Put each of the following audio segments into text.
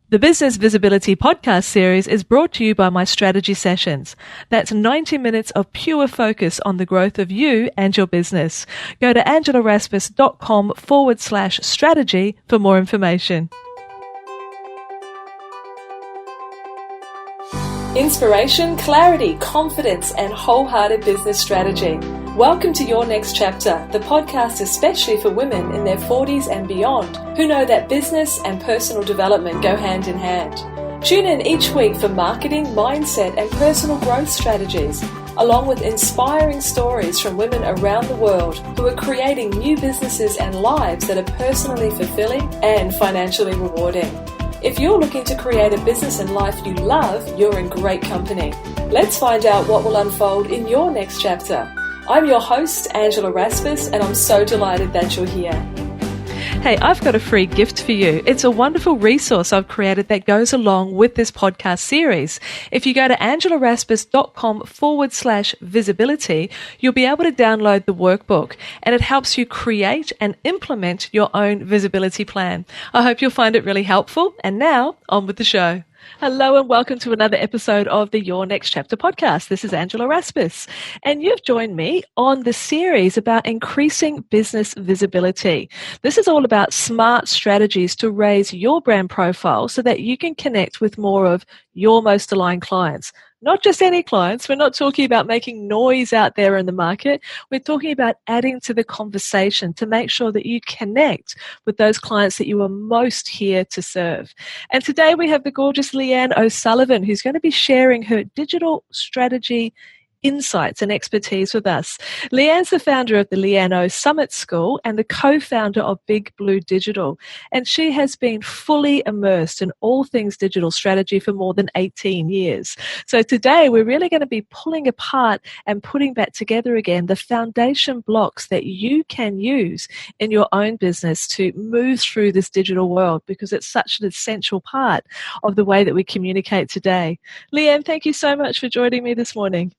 The Business Visibility podcast series is brought to you by my strategy sessions. That's 90 minutes of pure focus on the growth of you and your business. Go to angelarasmus.com/strategy for more information. Inspiration, clarity, confidence, and wholehearted business strategy. Welcome to Your Next Chapter, the podcast especially for women in their 40s and beyond who know that business and personal development go hand in hand. Tune in each week for marketing, mindset, and personal growth strategies, along with inspiring stories from women around the world who are creating new businesses and lives that are personally fulfilling and financially rewarding. If you're looking to create a business and life you love, you're in great company. Let's find out what will unfold in your next chapter. I'm your host, Angela Rasmus, and I'm so delighted that you're here. Hey, I've got a free gift for you. It's a wonderful resource I've created that goes along with this podcast series. If you go to angelarasmus.com/visibility, you'll be able to download the workbook, and it helps you create and implement your own visibility plan. I hope you'll find it really helpful. And now, on with the show. Hello and welcome to another episode of the Your Next Chapter podcast. This is Angela Rasmus, and you've joined me on the series about increasing business visibility. This is all about smart strategies to raise your brand profile so that you can connect with more of your most aligned clients. Not just any clients. We're not talking about making noise out there in the market. We're talking about adding to the conversation to make sure that you connect with those clients that you are most here to serve. And today we have the gorgeous Leanne O'Sullivan, who's going to be sharing her digital strategy insights and expertise with us. Leanne's the founder of the Leanne O Summit School and the co-founder of Big Blue Digital. And she has been fully immersed in all things digital strategy for more than 18 years. So today we're really going to be pulling apart and putting back together again the foundation blocks that you can use in your own business to move through this digital world, because it's such an essential part of the way that we communicate today. Leanne, thank you so much for joining me this morning.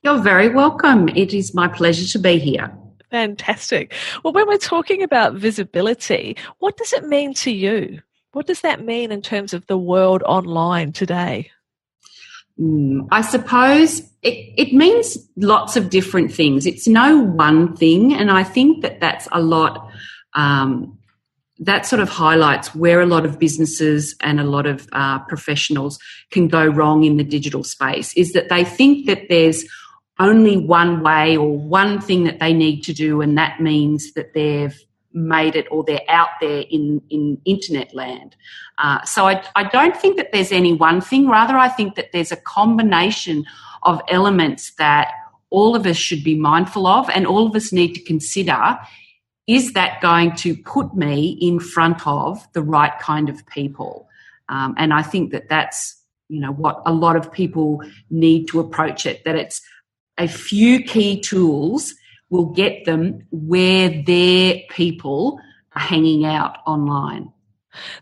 You're very welcome. It is my pleasure to be here. Fantastic. Well, when we're talking about visibility, what does it mean to you? What does that mean in terms of the world online today? I suppose it means lots of different things. It's no one thing, and I think that that's a lot, that sort of highlights where a lot of businesses and a lot of professionals can go wrong in the digital space, is that they think that there's only one way or one thing that they need to do, and that means that they've made it or they're out there in internet land. So I don't think that there's any one thing. Rather, I think that there's a combination of elements that all of us should be mindful of and all of us need to consider. Is that going to put me in front of the right kind of people? And I think that that's, what a lot of people need to approach it, that it's a few key tools will get them where their people are hanging out online.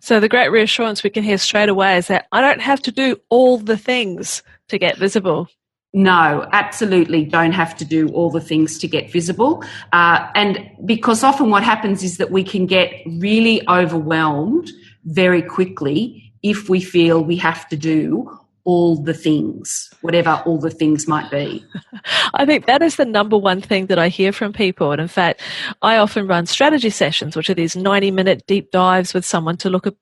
So the great reassurance we can hear straight away is that I don't have to do all the things to get visible. No, absolutely don't have to do all the things to get visible. And because often what happens is that we can get really overwhelmed very quickly if we feel we have to do all the things, whatever all the things might be. I think that is the number one thing that I hear from people. And in fact, I often run strategy sessions, which are these 90-minute deep dives with someone to look at,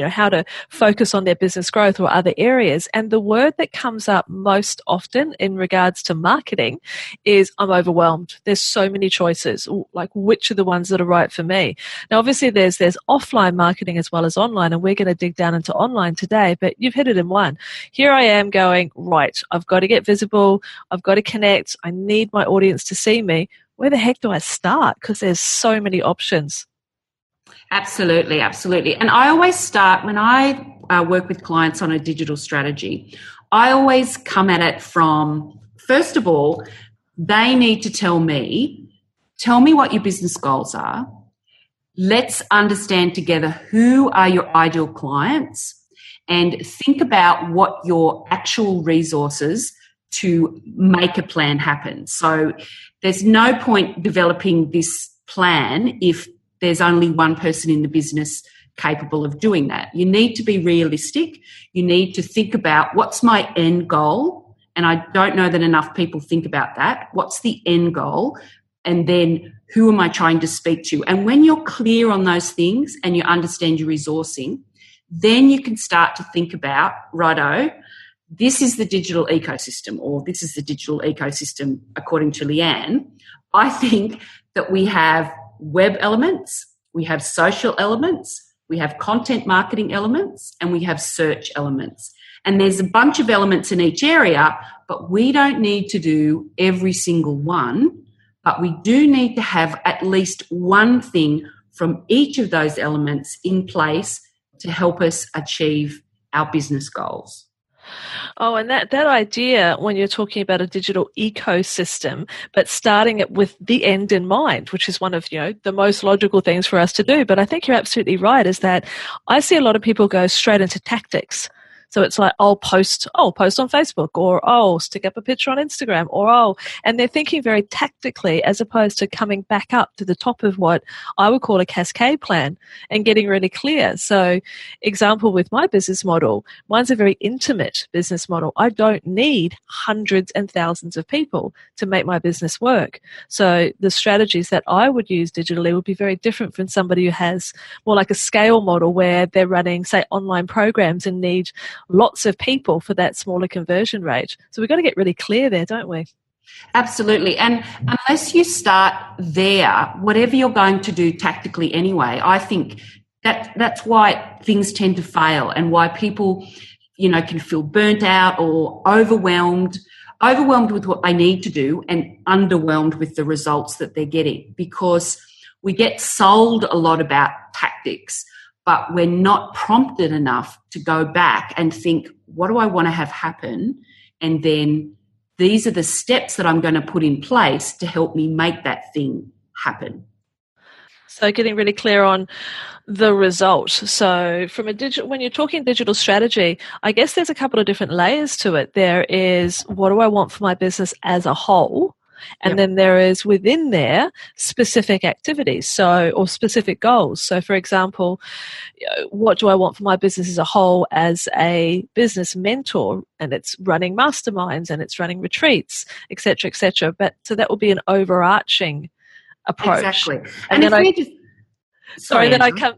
how to focus on their business growth or other areas. And the word that comes up most often in regards to marketing is I'm overwhelmed. There's so many choices, like which are the ones that are right for me? Now, obviously there's offline marketing as well as online, and we're going to dig down into online today, but you've hit it in one. Here I am going, right, I've got to get visible. I've got to connect. I need my audience to see me. Where the heck do I start? Because there's so many options. Absolutely, absolutely. And I always start, when I work with clients on a digital strategy, I always come at it from, first of all, they need to tell me what your business goals are. Let's understand together who are your ideal clients and think about what your actual resources to make a plan happen. So there's no point developing this plan if there's only one person in the business capable of doing that. You need to be realistic. You need to think about, what's my end goal? And I don't know that enough people think about that. What's the end goal? And then who am I trying to speak to? And when you're clear on those things and you understand your resourcing, then you can start to think about, righto, this is the digital ecosystem, or this is the digital ecosystem according to Leanne. I think that we have web elements, we have social elements, we have content marketing elements, and we have search elements. And there's a bunch of elements in each area, but we don't need to do every single one. But we do need to have at least one thing from each of those elements in place to help us achieve our business goals. Oh, and that idea when you're talking about a digital ecosystem, but starting it with the end in mind, which is one of, the most logical things for us to do. But I think you're absolutely right, is that I see a lot of people go straight into tactics. So it's like, I'll post on Facebook, or I'll stick up a picture on Instagram, or and they're thinking very tactically as opposed to coming back up to the top of what I would call a cascade plan and getting really clear. So example with my business model, mine's a very intimate business model. I don't need hundreds and thousands of people to make my business work. So the strategies that I would use digitally would be very different from somebody who has more like a scale model where they're running, say, online programs and need lots of people for that smaller conversion rate. So we've got to get really clear there, don't we? Absolutely. And unless you start there, whatever you're going to do tactically anyway, I think that's why things tend to fail, and why people, can feel burnt out or overwhelmed with what they need to do and underwhelmed with the results that they're getting, because we get sold a lot about tactics, but we're not prompted enough to go back and think, what do I want to have happen? And then these are the steps that I'm going to put in place to help me make that thing happen. So getting really clear on the result. So from when you're talking digital strategy, I guess there's a couple of different layers to it. There is, what do I want for my business as a whole? And then there is within there specific activities, or specific goals. So for example, what do I want for my business as a whole as a business mentor? And it's running masterminds and it's running retreats, et cetera, et cetera. But so that will be an overarching approach. Exactly. And then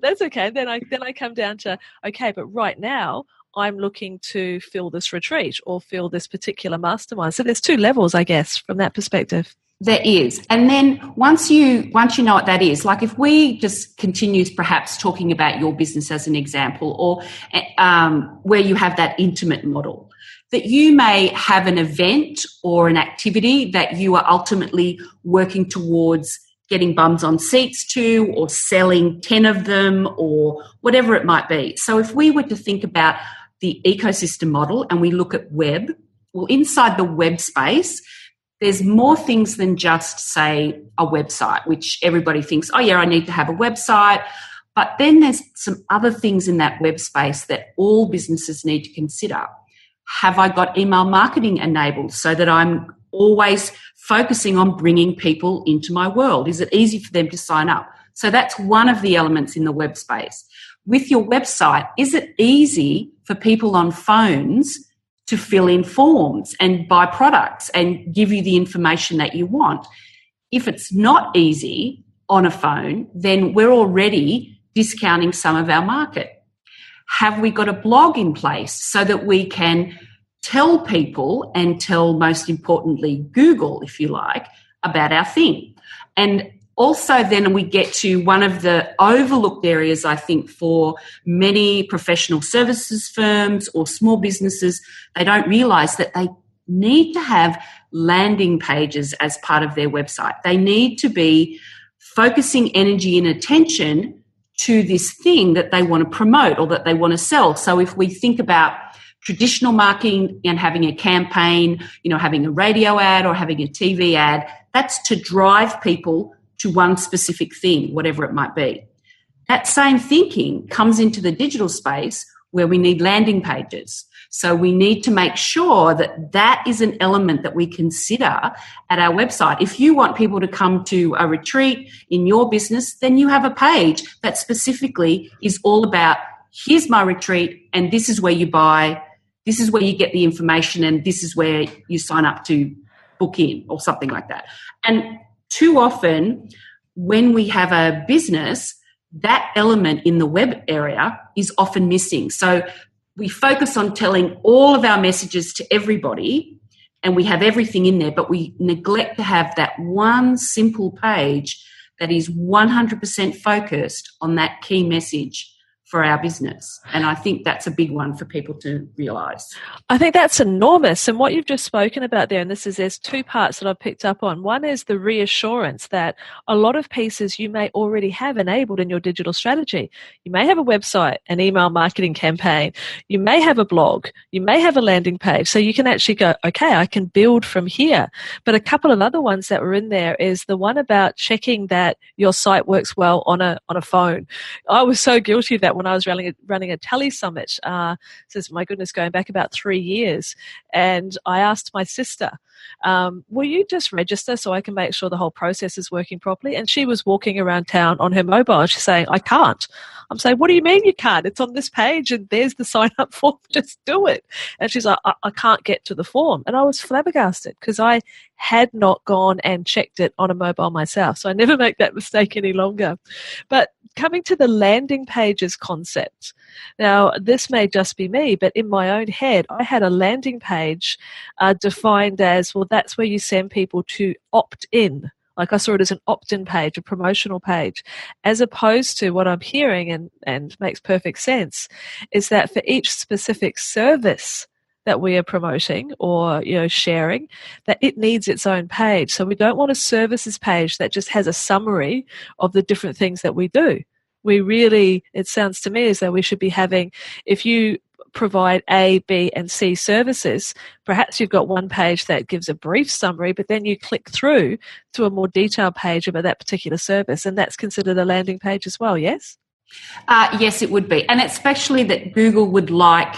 that's okay. Then I come down to, okay, but right now I'm looking to fill this retreat or fill this particular mastermind. So there's two levels, I guess, from that perspective. There is. And then once you know what that is, like if we just continue perhaps talking about your business as an example, or where you have that intimate model, that you may have an event or an activity that you are ultimately working towards getting bums on seats to, or selling 10 of them, or whatever it might be. So if we were to think about the ecosystem model and we look at web, well, inside the web space, there's more things than just, say, a website, which everybody thinks, oh, yeah, I need to have a website. But then there's some other things in that web space that all businesses need to consider. Have I got email marketing enabled so that I'm always focusing on bringing people into my world? Is it easy for them to sign up? So that's one of the elements in the web space. With your website, is it easy for people on phones to fill in forms and buy products and give you the information that you want? If it's not easy on a phone, then we're already discounting some of our market. Have we got a blog in place so that we can tell people, and tell, most importantly, Google, if you like, about our thing? And also then we get to one of the overlooked areas, I think, for many professional services firms or small businesses. They don't realise that they need to have landing pages as part of their website. They need to be focusing energy and attention to this thing that they want to promote or that they want to sell. So if we think about traditional marketing and having a campaign, having a radio ad or having a TV ad, that's to drive people to one specific thing, whatever it might be. That same thinking comes into the digital space where we need landing pages. So we need to make sure that that is an element that we consider at our website. If you want people to come to a retreat in your business, then you have a page that specifically is all about, here's my retreat and this is where you buy, this is where you get the information, and this is where you sign up to book in, or something like that. And too often when we have a business, that element in the web area is often missing. So we focus on telling all of our messages to everybody and we have everything in there, but we neglect to have that one simple page that is 100% focused on that key message for our business. And I think that's a big one for people to realise. I think that's enormous. And what you've just spoken about there, and there's two parts that I've picked up on. One is the reassurance that a lot of pieces you may already have enabled in your digital strategy. You may have a website, an email marketing campaign. You may have a blog. You may have a landing page. So you can actually go, okay, I can build from here. But a couple of other ones that were in there is the one about checking that your site works well on a phone. I was so guilty of that when I was running a tele summit, says, my goodness, going back about 3 years. And I asked my sister, will you just register so I can make sure the whole process is working properly? And she was walking around town on her mobile. She's saying, I can't. I'm saying, what do you mean you can't? It's on this page and there's the sign up form. Just do it. And she's like, I can't get to the form. And I was flabbergasted because I had not gone and checked it on a mobile myself. So I never make that mistake any longer. But coming to the landing pages concept. Now, this may just be me, but in my own head, I had a landing page defined as, well, that's where you send people to opt in. Like I saw it as an opt-in page, a promotional page, as opposed to what I'm hearing and makes perfect sense is that for each specific service that we are promoting or sharing, that it needs its own page. So we don't want a services page that just has a summary of the different things that we do. We really, it sounds to me as though we should be having, if you provide A, B, and C services, perhaps you've got one page that gives a brief summary, but then you click through to a more detailed page about that particular service, and that's considered a landing page as well, yes? Yes, it would be. And especially that Google would like,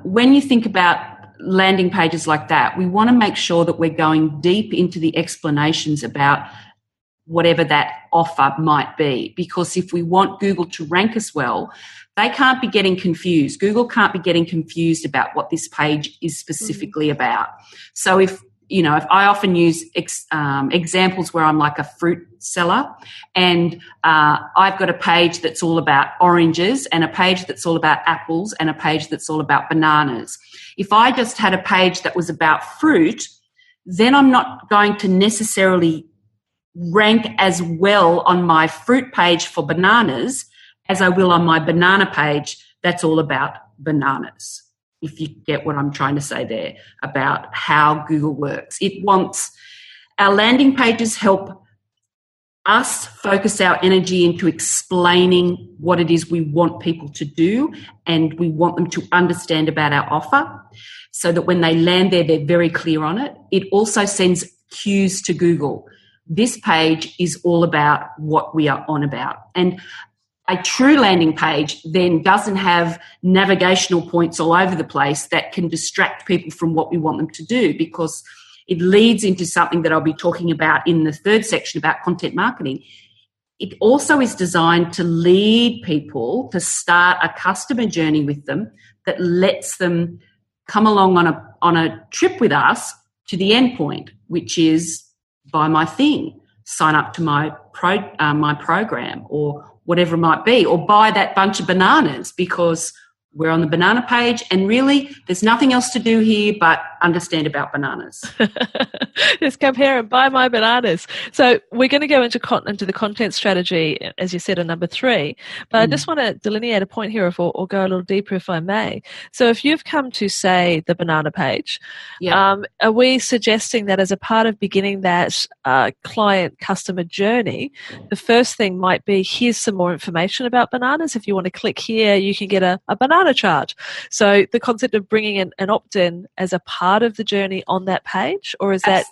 when you think about landing pages like that, we want to make sure that we're going deep into the explanations about whatever that offer might be. Because if we want Google to rank us well, they can't be getting confused. Google can't be getting confused about what this page is specifically about. So if I often use examples where I'm like a fruit seller and I've got a page that's all about oranges and a page that's all about apples and a page that's all about bananas. If I just had a page that was about fruit, then I'm not going to necessarily rank as well on my fruit page for bananas as I will on my banana page that's all about bananas. If you get what I'm trying to say there about how Google works. Our landing pages help us focus our energy into explaining what it is we want people to do and we want them to understand about our offer so that when they land there, they're very clear on it. It also sends cues to Google. This page is all about what we are on about. And a true landing page then doesn't have navigational points all over the place that can distract people from what we want them to do, because it leads into something that I'll be talking about in the third section about content marketing. It also is designed to lead people to start a customer journey with them that lets them come along on a trip with us to the end point, which is buy my thing, sign up to my program, or whatever it might be, or buy that bunch of bananas because we're on the banana page and really there's nothing else to do here but understand about bananas. Just come here and buy my bananas. So we're going to go into the content strategy, as you said, in number 3. But I just want to delineate a point here or go a little deeper if I may. So if you've come to, say, the banana page, are we suggesting that as a part of beginning that client customer journey, the first thing might be, here's some more information about bananas. If you want to click here, you can get a banana chart. So the concept of bringing in an opt-in as a part of the journey on that page, or is that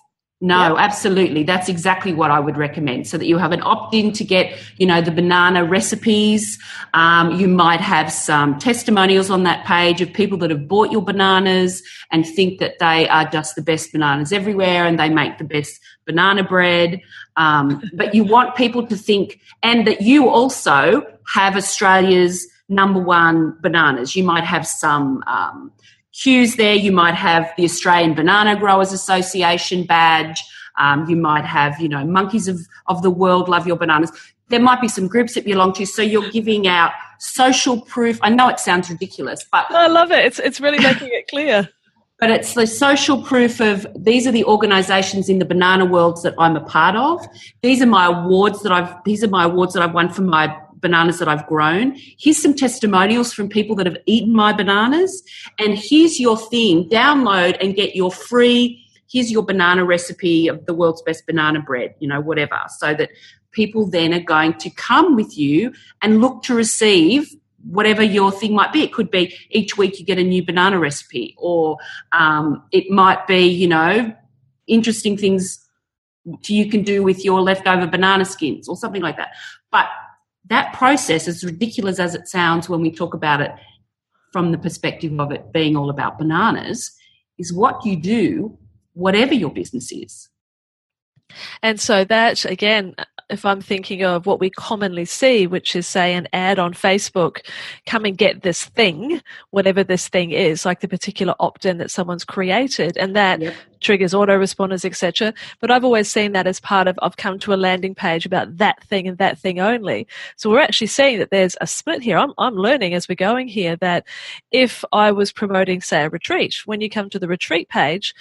No, absolutely. That's exactly what I would recommend, so that you have an opt-in to get, the banana recipes. You might have some testimonials on that page of people that have bought your bananas and think that they are just the best bananas everywhere and they make the best banana bread. But you want people to think, and that you also have Australia's #1 bananas. You might have some cues there. You might have the Australian Banana Growers Association badge. You might have, monkeys of the world love your bananas. There might be some groups that you belong to. So you're giving out social proof. I know it sounds ridiculous, but I love it. It's really making it clear. But it's the social proof of, these are the organisations in the banana worlds that I'm a part of. These are my awards that I've won for my bananas that I've grown. Here's some testimonials from people that have eaten my bananas, and here's your thing. Download and get your free, here's your banana recipe of the world's best banana bread, whatever, so that people then are going to come with you and look to receive whatever your thing might be. It could be each week you get a new banana recipe, or it might be, interesting things you can do with your leftover banana skins or something like that. But that process, as ridiculous as it sounds when we talk about it from the perspective of it being all about bananas, is what you do, whatever your business is. And so that, again, if I'm thinking of what we commonly see, which is, say, an ad on Facebook, come and get this thing, whatever this thing is, like the particular opt-in that someone's created, and that triggers autoresponders, etc. But I've always seen that as part of, I've come to a landing page about that thing and that thing only. So we're actually seeing that there's a split here. I'm learning as we're going here that if I was promoting, say, a retreat, when you come to the retreat page,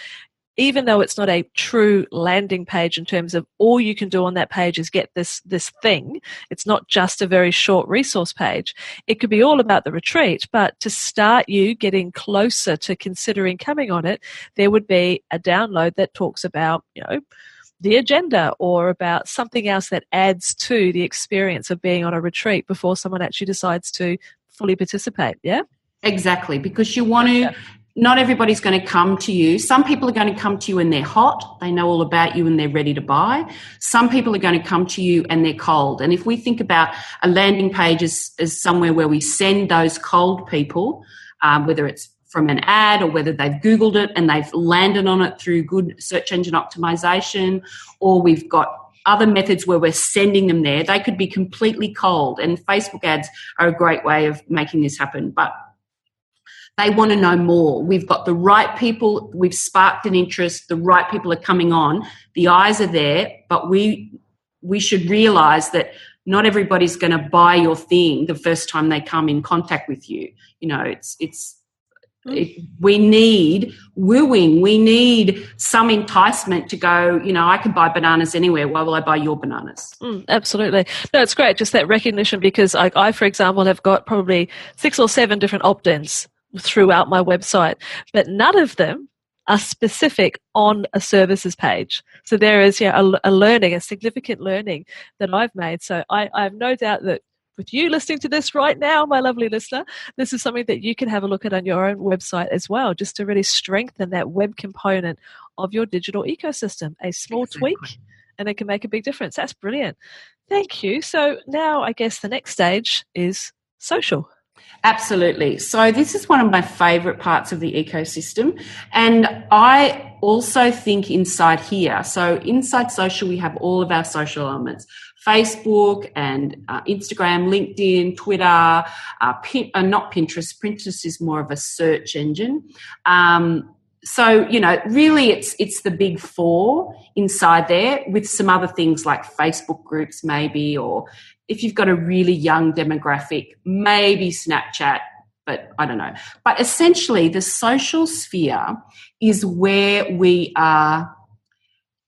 even though it's not a true landing page in terms of all you can do on that page is get this thing, it's not just a very short resource page. It could be all about the retreat, but to start you getting closer to considering coming on it, there would be a download that talks about, the agenda, or about something else that adds to the experience of being on a retreat before someone actually decides to fully participate. Yeah? Exactly, because you want to... Not everybody's going to come to you. Some people are going to come to you and they're hot. They know all about you and they're ready to buy. Some people are going to come to you and they're cold. And if we think about a landing page as somewhere where we send those cold people, whether it's from an ad or whether they've Googled it and they've landed on it through good search engine optimization, or we've got other methods where we're sending them there, they could be completely cold. And Facebook ads are a great way of making this happen. But they want to know more. We've got the right people. We've sparked an interest. The right people are coming on. The eyes are there, but we should realise that not everybody's going to buy your thing the first time they come in contact with you. We need wooing. We need some enticement to go, I can buy bananas anywhere. Why will I buy your bananas? Absolutely. No, it's great. Just that recognition, because I, for example, have got probably 6 or 7 different opt-ins throughout my website, but none of them are specific on a services page. So there is a significant learning that I've made. So I have no doubt that with you listening to this right now, my lovely listener, this is something that you can have a look at on your own website as well, just to really strengthen that web component of your digital ecosystem. A small tweak and it can make a big difference. That's brilliant. Thank you. So now I guess the next stage is social. Absolutely. So this is one of my favourite parts of the ecosystem. And I also think inside here, so inside social, we have all of our social elements, Facebook and Instagram, LinkedIn, Twitter, not Pinterest. Pinterest is more of a search engine. So, really it's the big 4 inside there, with some other things like Facebook groups maybe, or if you've got a really young demographic, maybe Snapchat, but I don't know. But essentially the social sphere is where we are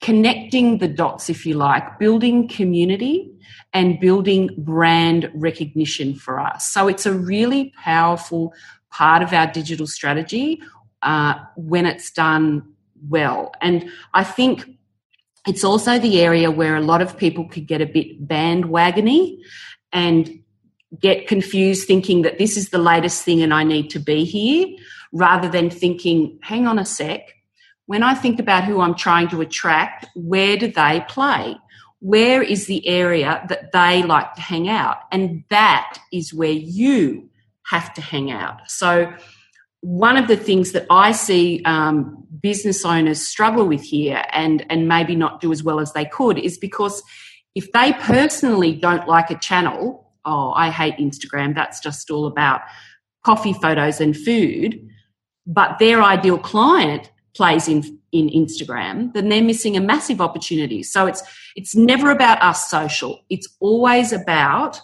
connecting the dots, if you like, building community and building brand recognition for us. So it's a really powerful part of our digital strategy when it's done well. And I think it's also the area where a lot of people could get a bit bandwagony and get confused thinking that this is the latest thing and I need to be here, rather than thinking, hang on a sec, when I think about who I'm trying to attract, where do they play? Where is the area that they like to hang out? And that is where you have to hang out. So one of the things that I see business owners struggle with here and maybe not do as well as they could is because if they personally don't like a channel, I hate Instagram, that's just all about coffee photos and food, but their ideal client plays in Instagram, then they're missing a massive opportunity. So it's never about us social. It's always about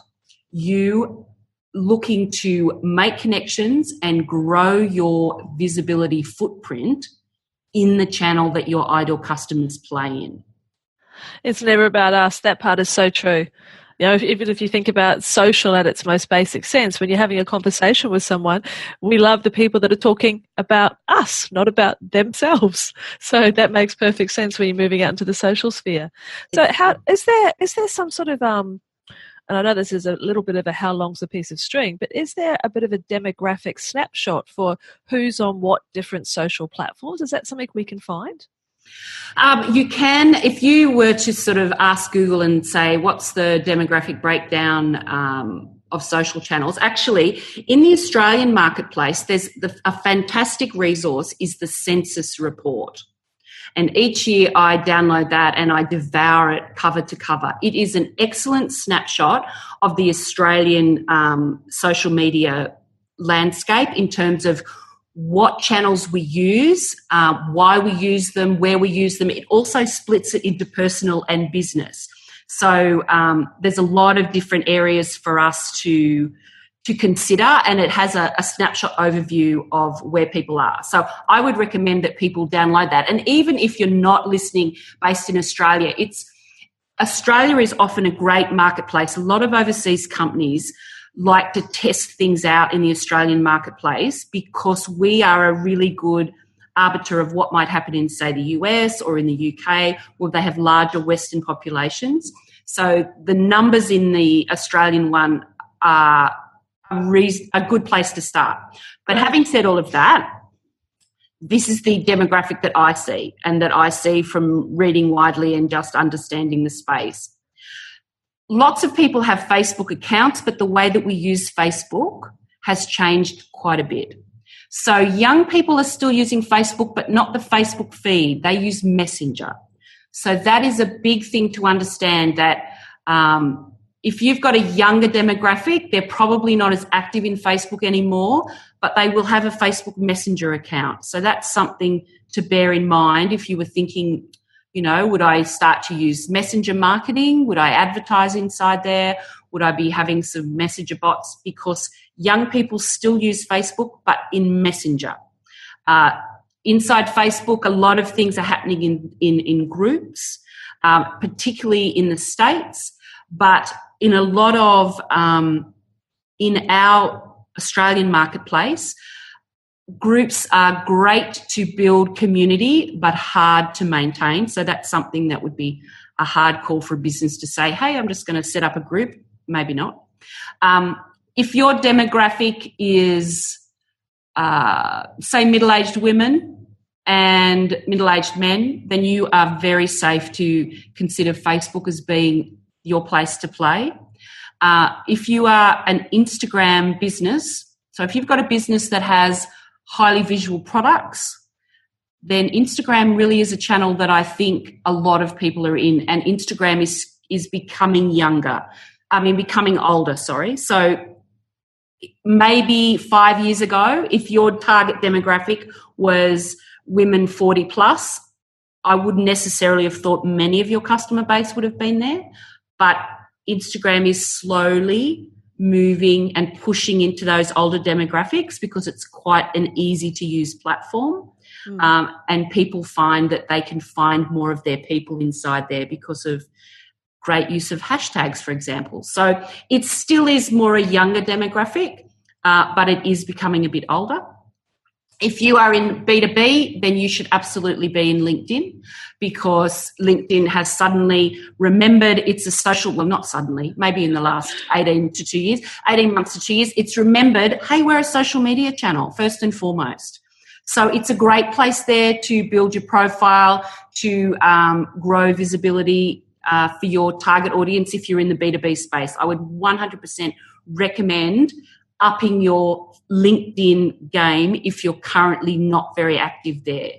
you looking to make connections and grow your visibility footprint in the channel that your ideal customers play in. It's never about us. That part is so true. You know, even if you think about social at its most basic sense, when you're having a conversation with someone, we love the people that are talking about us, not about themselves. So that makes perfect sense when you're moving out into the social sphere. So how is there some sort of and I know this is a little bit of a how long's a piece of string, but is there a bit of a demographic snapshot for who's on what different social platforms? Is that something we can find? You can, if you were to sort of ask Google and say, what's the demographic breakdown of social channels? Actually, in the Australian marketplace, there's a fantastic resource is the census report. And each year I download that and I devour it cover to cover. It is an excellent snapshot of the Australian social media landscape in terms of what channels we use, why we use them, where we use them. It also splits it into personal and business. So there's a lot of different areas for us to consider, and it has a snapshot overview of where people are. So I would recommend that people download that. And even if you're not listening based in Australia, Australia is often a great marketplace. A lot of overseas companies like to test things out in the Australian marketplace because we are a really good arbiter of what might happen in, say, the US or in the UK, where they have larger Western populations. So the numbers in the Australian one are a good place to start. But having said all of that, this is the demographic that I see and that I see from reading widely and just understanding the space. Lots of people have Facebook accounts, but the way that we use Facebook has changed quite a bit. So young people are still using Facebook, but not the Facebook feed. They use Messenger. So that is a big thing to understand, that if you've got a younger demographic, they're probably not as active in Facebook anymore, but they will have a Facebook Messenger account. So that's something to bear in mind if you were thinking, you know, would I start to use Messenger marketing? Would I advertise inside there? Would I be having some Messenger bots? Because young people still use Facebook, but in Messenger. Inside Facebook, a lot of things are happening in groups, particularly in the States, but in a lot of, in our Australian marketplace, groups are great to build community, but hard to maintain. So that's something that would be a hard call for a business to say, hey, I'm just going to set up a group. Maybe not. If your demographic is, say, middle-aged women and middle-aged men, then you are very safe to consider Facebook as being your place to play. If you are an Instagram business, so if you've got a business that has highly visual products, then Instagram really is a channel that I think a lot of people are in, and Instagram is becoming becoming older, sorry. So maybe 5 years ago, if your target demographic was women 40 plus, I wouldn't necessarily have thought many of your customer base would have been there, but Instagram is slowly moving and pushing into those older demographics because it's quite an easy to use platform. And people find that they can find more of their people inside there because of great use of hashtags, for example. So it still is more a younger demographic, but it is becoming a bit older. If you are in B2B, then you should absolutely be in LinkedIn, because LinkedIn has suddenly remembered it's a social, well, not suddenly, maybe in the last 18 months to 2 years, it's remembered, hey, we're a social media channel, first and foremost. So it's a great place there to build your profile, to grow visibility for your target audience if you're in the B2B space. I would 100% recommend upping your LinkedIn game if you're currently not very active there,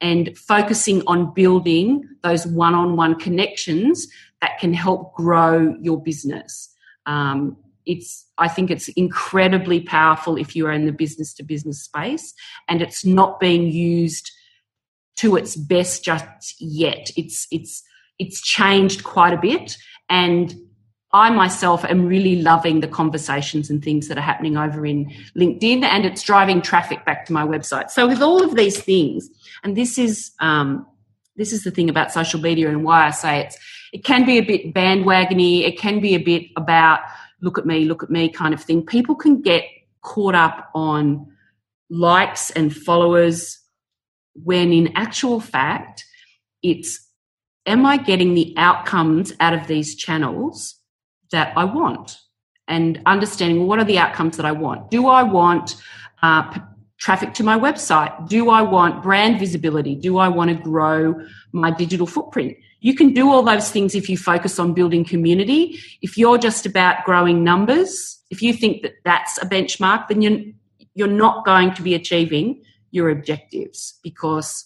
and focusing on building those one-on-one connections that can help grow your business. I think it's incredibly powerful if you are in the business-to-business space, and it's not being used to its best just yet. It's changed quite a bit, and I myself am really loving the conversations and things that are happening over in LinkedIn, and it's driving traffic back to my website. So with all of these things, and this is the thing about social media and why I say it can be a bit bandwagony, it can be a bit about look at me kind of thing. People can get caught up on likes and followers when in actual fact it's, am I getting the outcomes out of these channels that I want? And understanding, well, what are the outcomes that I want? Do I want traffic to my website? Do I want brand visibility? Do I want to grow my digital footprint? You can do all those things if you focus on building community. If you're just about growing numbers, if you think that that's a benchmark, then you're not going to be achieving your objectives, because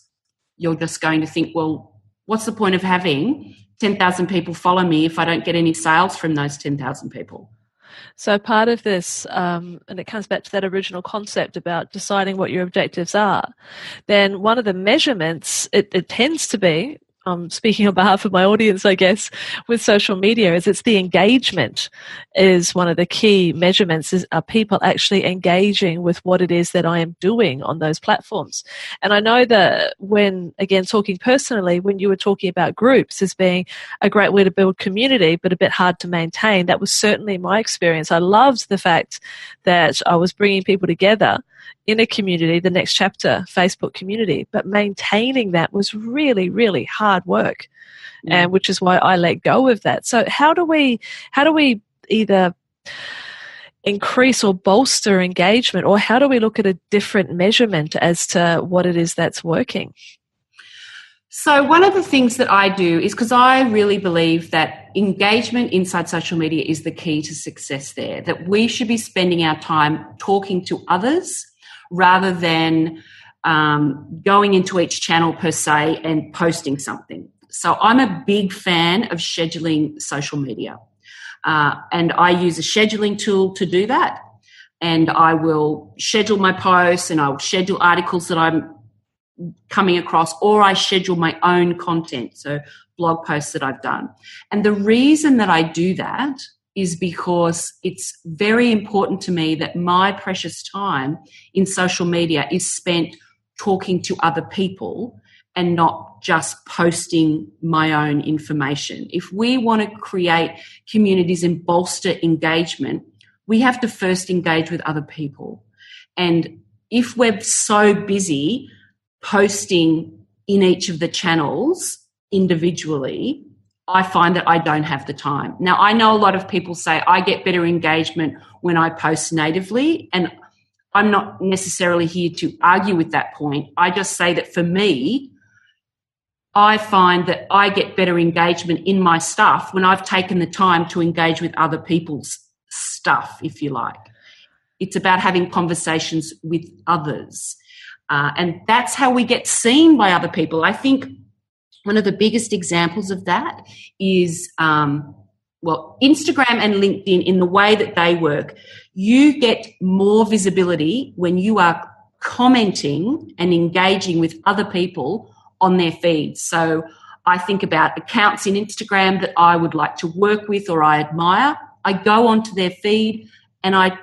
you're just going to think, well, what's the point of having 10,000 people follow me if I don't get any sales from those 10,000 people? So part of this, and it comes back to that original concept about deciding what your objectives are, then one of the measurements, it tends to be, speaking on behalf of my audience, I guess, with social media, is it's the engagement is one of the key measurements. Are people actually engaging with what it is that I am doing on those platforms? And I know that when, again, talking personally, when you were talking about groups as being a great way to build community, but a bit hard to maintain, that was certainly my experience. I loved the fact that I was bringing people together in a community, the Next Chapter Facebook community, but maintaining that was really, really hard work, and which is why I let go of that. So how do we either increase or bolster engagement, or how do we look at a different measurement as to what it is that's working? So one of the things that I do is, because I really believe that engagement inside social media is the key to success there, that we should be spending our time talking to others rather than going into each channel per se and posting something. So I'm a big fan of scheduling social media. And I use a scheduling tool to do that. And I will schedule my posts, and I'll schedule articles that I'm coming across, or I schedule my own content, so blog posts that I've done. And the reason that I do that is because it's very important to me that my precious time in social media is spent talking to other people and not just posting my own information. If we want to create communities and bolster engagement, we have to first engage with other people. And if we're so busy posting in each of the channels individually, I find that I don't have the time. Now, I know a lot of people say I get better engagement when I post natively, and I'm not necessarily here to argue with that point. I just say that for me, I find that I get better engagement in my stuff when I've taken the time to engage with other people's stuff, if you like. It's about having conversations with others. And that's how we get seen by other people. I think one of the biggest examples of that is, Instagram and LinkedIn, in the way that they work. You get more visibility when you are commenting and engaging with other people on their feeds. So I think about accounts in Instagram that I would like to work with or I admire. I go onto their feed and I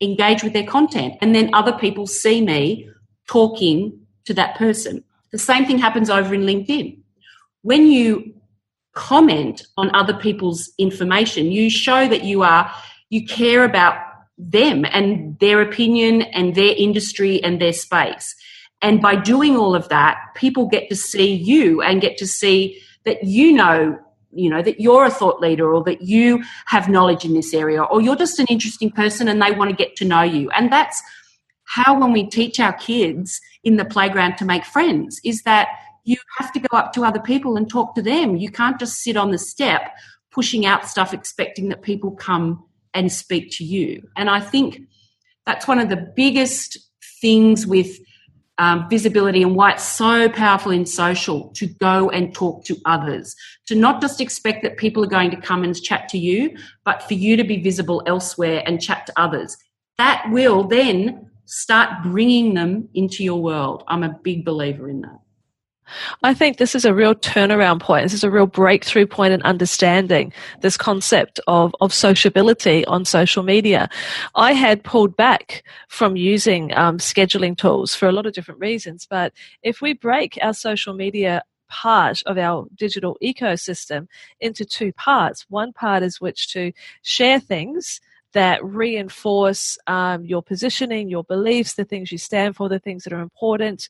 engage with their content, and then other people see me talking to that person. The same thing happens over in LinkedIn. When you comment on other people's information, you show that you care about them and their opinion and their industry and their space. And by doing all of that, people get to see you and get to see that you know, that you're a thought leader, or that you have knowledge in this area, or you're just an interesting person and they want to get to know you. And that's how when we teach our kids in the playground to make friends is that you have to go up to other people and talk to them. You can't just sit on the step pushing out stuff expecting that people come and speak to you. And I think that's one of the biggest things with visibility and why it's so powerful in social, to go and talk to others, to not just expect that people are going to come and chat to you, but for you to be visible elsewhere and chat to others. That will then start bringing them into your world. I'm a big believer in that. I think this is a real turnaround point. This is a real breakthrough point in understanding this concept of sociability on social media. I had pulled back from using scheduling tools for a lot of different reasons, but if we break our social media part of our digital ecosystem into two parts, one part is which to share things that reinforce your positioning, your beliefs, the things you stand for, the things that are important,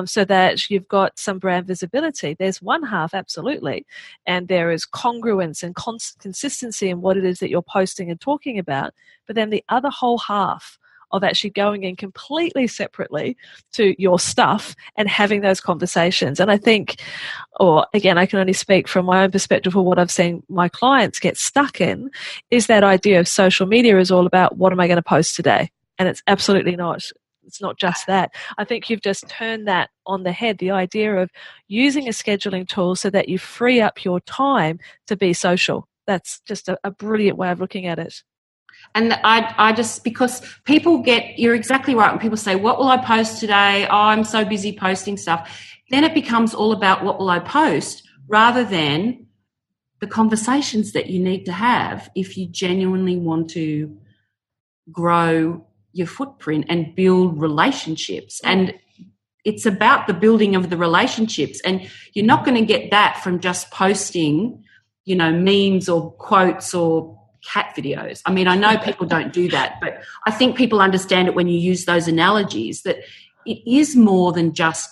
so that you've got some brand visibility. There's one half, absolutely, and there is congruence and consistency in what it is that you're posting and talking about, but then the other whole half of actually going in completely separately to your stuff and having those conversations. And I think, or again, I can only speak from my own perspective or what I've seen my clients get stuck in, is that idea of social media is all about what am I going to post today? And it's absolutely not. It's not just that. I think you've just turned that on the head, the idea of using a scheduling tool so that you free up your time to be social. That's just a brilliant way of looking at it. And I just, because people you're exactly right. When people say, what will I post today? Oh, I'm so busy posting stuff. Then it becomes all about what will I post rather than the conversations that you need to have if you genuinely want to grow your footprint and build relationships. And it's about the building of the relationships. And you're not going to get that from just posting, memes or quotes or cat videos. I mean, I know people don't do that, but I think people understand it when you use those analogies, that it is more than just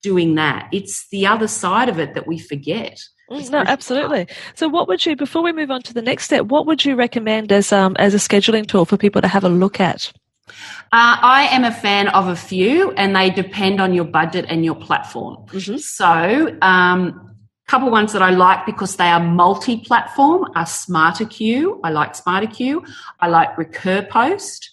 doing that. It's the other side of it that we forget. No, absolutely. So what would you, before we move on to the next step, what would you recommend as a scheduling tool for people to have a look at? I am a fan of a few, and they depend on your budget and your platform. Mm-hmm. So, couple ones that I like because they are multi-platform are SmarterQ. I like SmarterQ. I like RecurPost.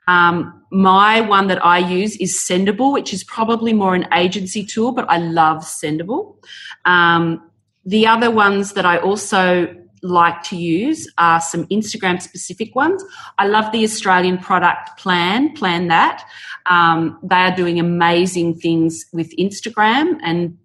My one that I use is Sendable, which is probably more an agency tool, but I love Sendable. The other ones that I also like to use are some Instagram specific ones. I love the Australian product Plan that. They are doing amazing things with Instagram and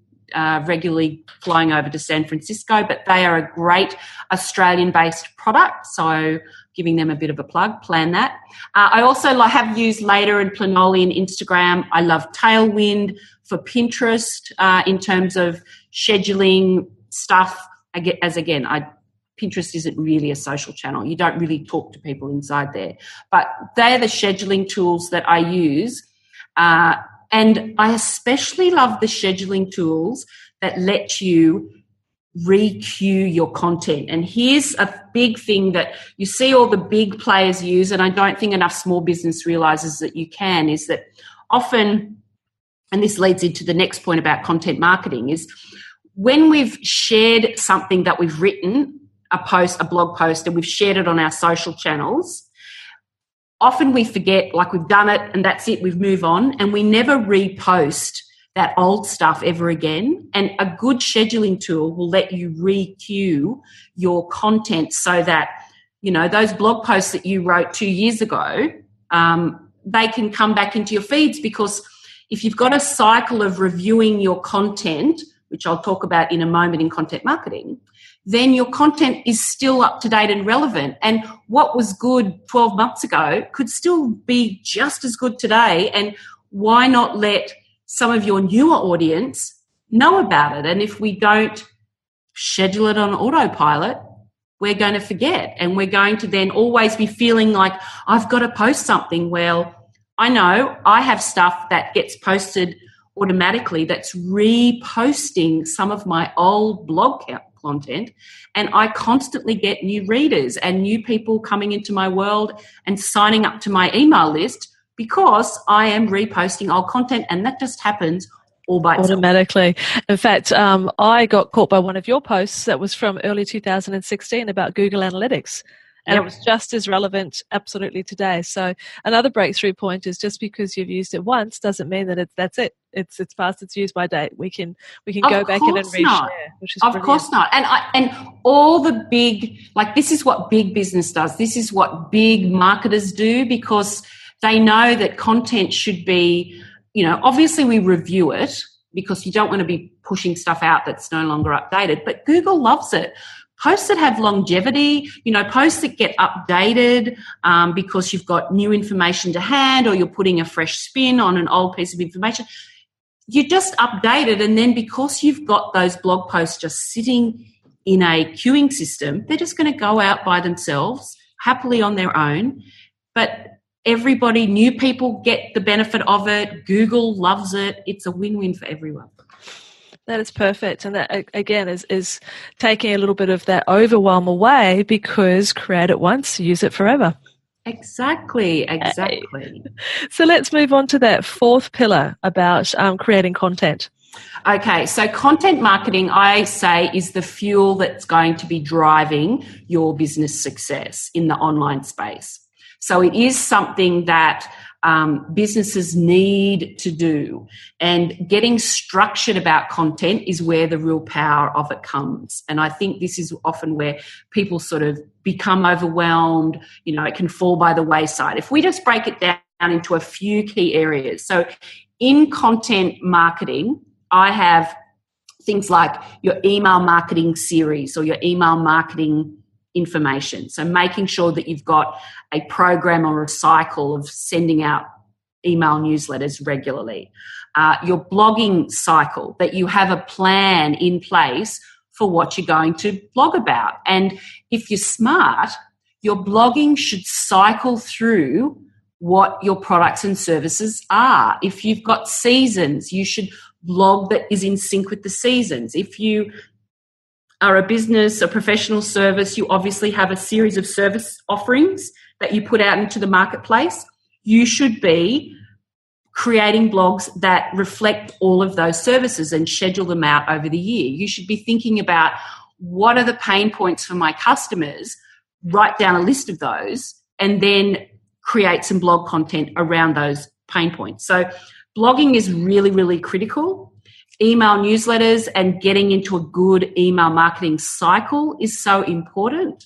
regularly flying over to San Francisco, but they are a great Australian-based product, so giving them a bit of a plug, Plan that. I also have used Later and Planoli and Instagram. I love Tailwind for Pinterest in terms of scheduling stuff. Pinterest isn't really a social channel. You don't really talk to people inside there, but they're the scheduling tools that I use. And I especially love the scheduling tools that let you re-queue your content. And here's a big thing that you see all the big players use, and I don't think enough small business realises that you can, is that often, and this leads into the next point about content marketing, is when we've shared something that we've written, a blog post, and we've shared it on our social channels, often we forget, like we've done it and that's it, we've moved on, and we never repost that old stuff ever again. And a good scheduling tool will let you re-queue your content so that, those blog posts that you wrote 2 years ago, they can come back into your feeds, because if you've got a cycle of reviewing your content, which I'll talk about in a moment in content marketing, then your content is still up to date and relevant. And what was good 12 months ago could still be just as good today. And why not let some of your newer audience know about it? And if we don't schedule it on autopilot, we're going to forget. And we're going to then always be feeling like, I've got to post something. Well, I know I have stuff that gets posted automatically that's reposting some of my old blog content, and I constantly get new readers and new people coming into my world and signing up to my email list because I am reposting old content, and that just happens all by itself. Automatically. In fact, I got caught by one of your posts that was from early 2016 about Google Analytics. And It was just as relevant absolutely today. So another breakthrough point is just because you've used it once doesn't mean that that's it. It's past its use by date. We can go back in and reshare, which is of brilliant. course not. And all the big, like, this is what big business does. This is what big marketers do, because they know that content should be, obviously we review it because you don't want to be pushing stuff out that's no longer updated, but Google loves it. Posts that have longevity, posts that get updated because you've got new information to hand, or you're putting a fresh spin on an old piece of information. You just update it, and then because you've got those blog posts just sitting in a queuing system, they're just going to go out by themselves, happily on their own. But everybody, new people get the benefit of it. Google loves it. It's a win-win for everyone. That is perfect. And that, again, is taking a little bit of that overwhelm away, because create it once, use it forever. Exactly. So let's move on to that fourth pillar about creating content. Okay, so content marketing, I say, is the fuel that's going to be driving your business success in the online space. So it is something that businesses need to do, and getting structured about content is where the real power of it comes. And I think this is often where people sort of become overwhelmed. It can fall by the wayside. If we just break it down into a few key areas. So in content marketing, I have things like your email marketing series or your email marketing information. So making sure that you've got a program or a cycle of sending out email newsletters regularly. Your blogging cycle, that you have a plan in place for what you're going to blog about. And if you're smart, your blogging should cycle through what your products and services are. If you've got seasons, you should blog that is in sync with the seasons. If you are a business, a professional service, you obviously have a series of service offerings that you put out into the marketplace. You should be creating blogs that reflect all of those services and schedule them out over the year. You should be thinking about, what are the pain points for my customers, write down a list of those, and then create some blog content around those pain points. So blogging is really, really critical. Email newsletters and getting into a good email marketing cycle is so important.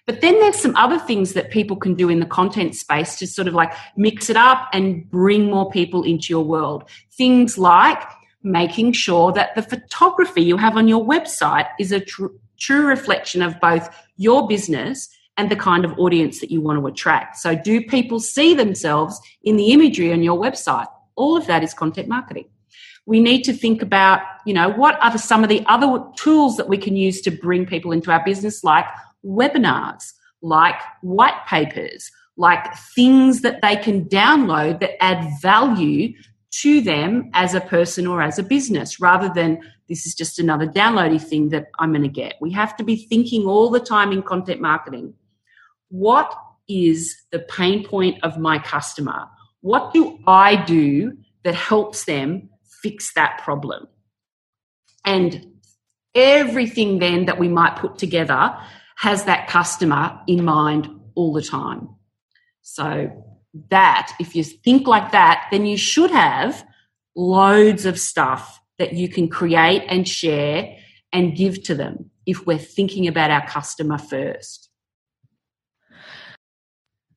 But then there's some other things that people can do in the content space to sort of like mix it up and bring more people into your world. Things like making sure that the photography you have on your website is a true reflection of both your business and the kind of audience that you want to attract. So do people see themselves in the imagery on your website? All of that is content marketing. We need to think about, what are some of the other tools that we can use to bring people into our business, like webinars, like white papers, like things that they can download that add value to them as a person or as a business, rather than this is just another downloady thing that I'm going to get. We have to be thinking all the time in content marketing, what is the pain point of my customer? What do I do that helps them fix that problem? And everything then that we might put together has that customer in mind all the time. So that, if you think like that, then you should have loads of stuff that you can create and share and give to them if we're thinking about our customer first.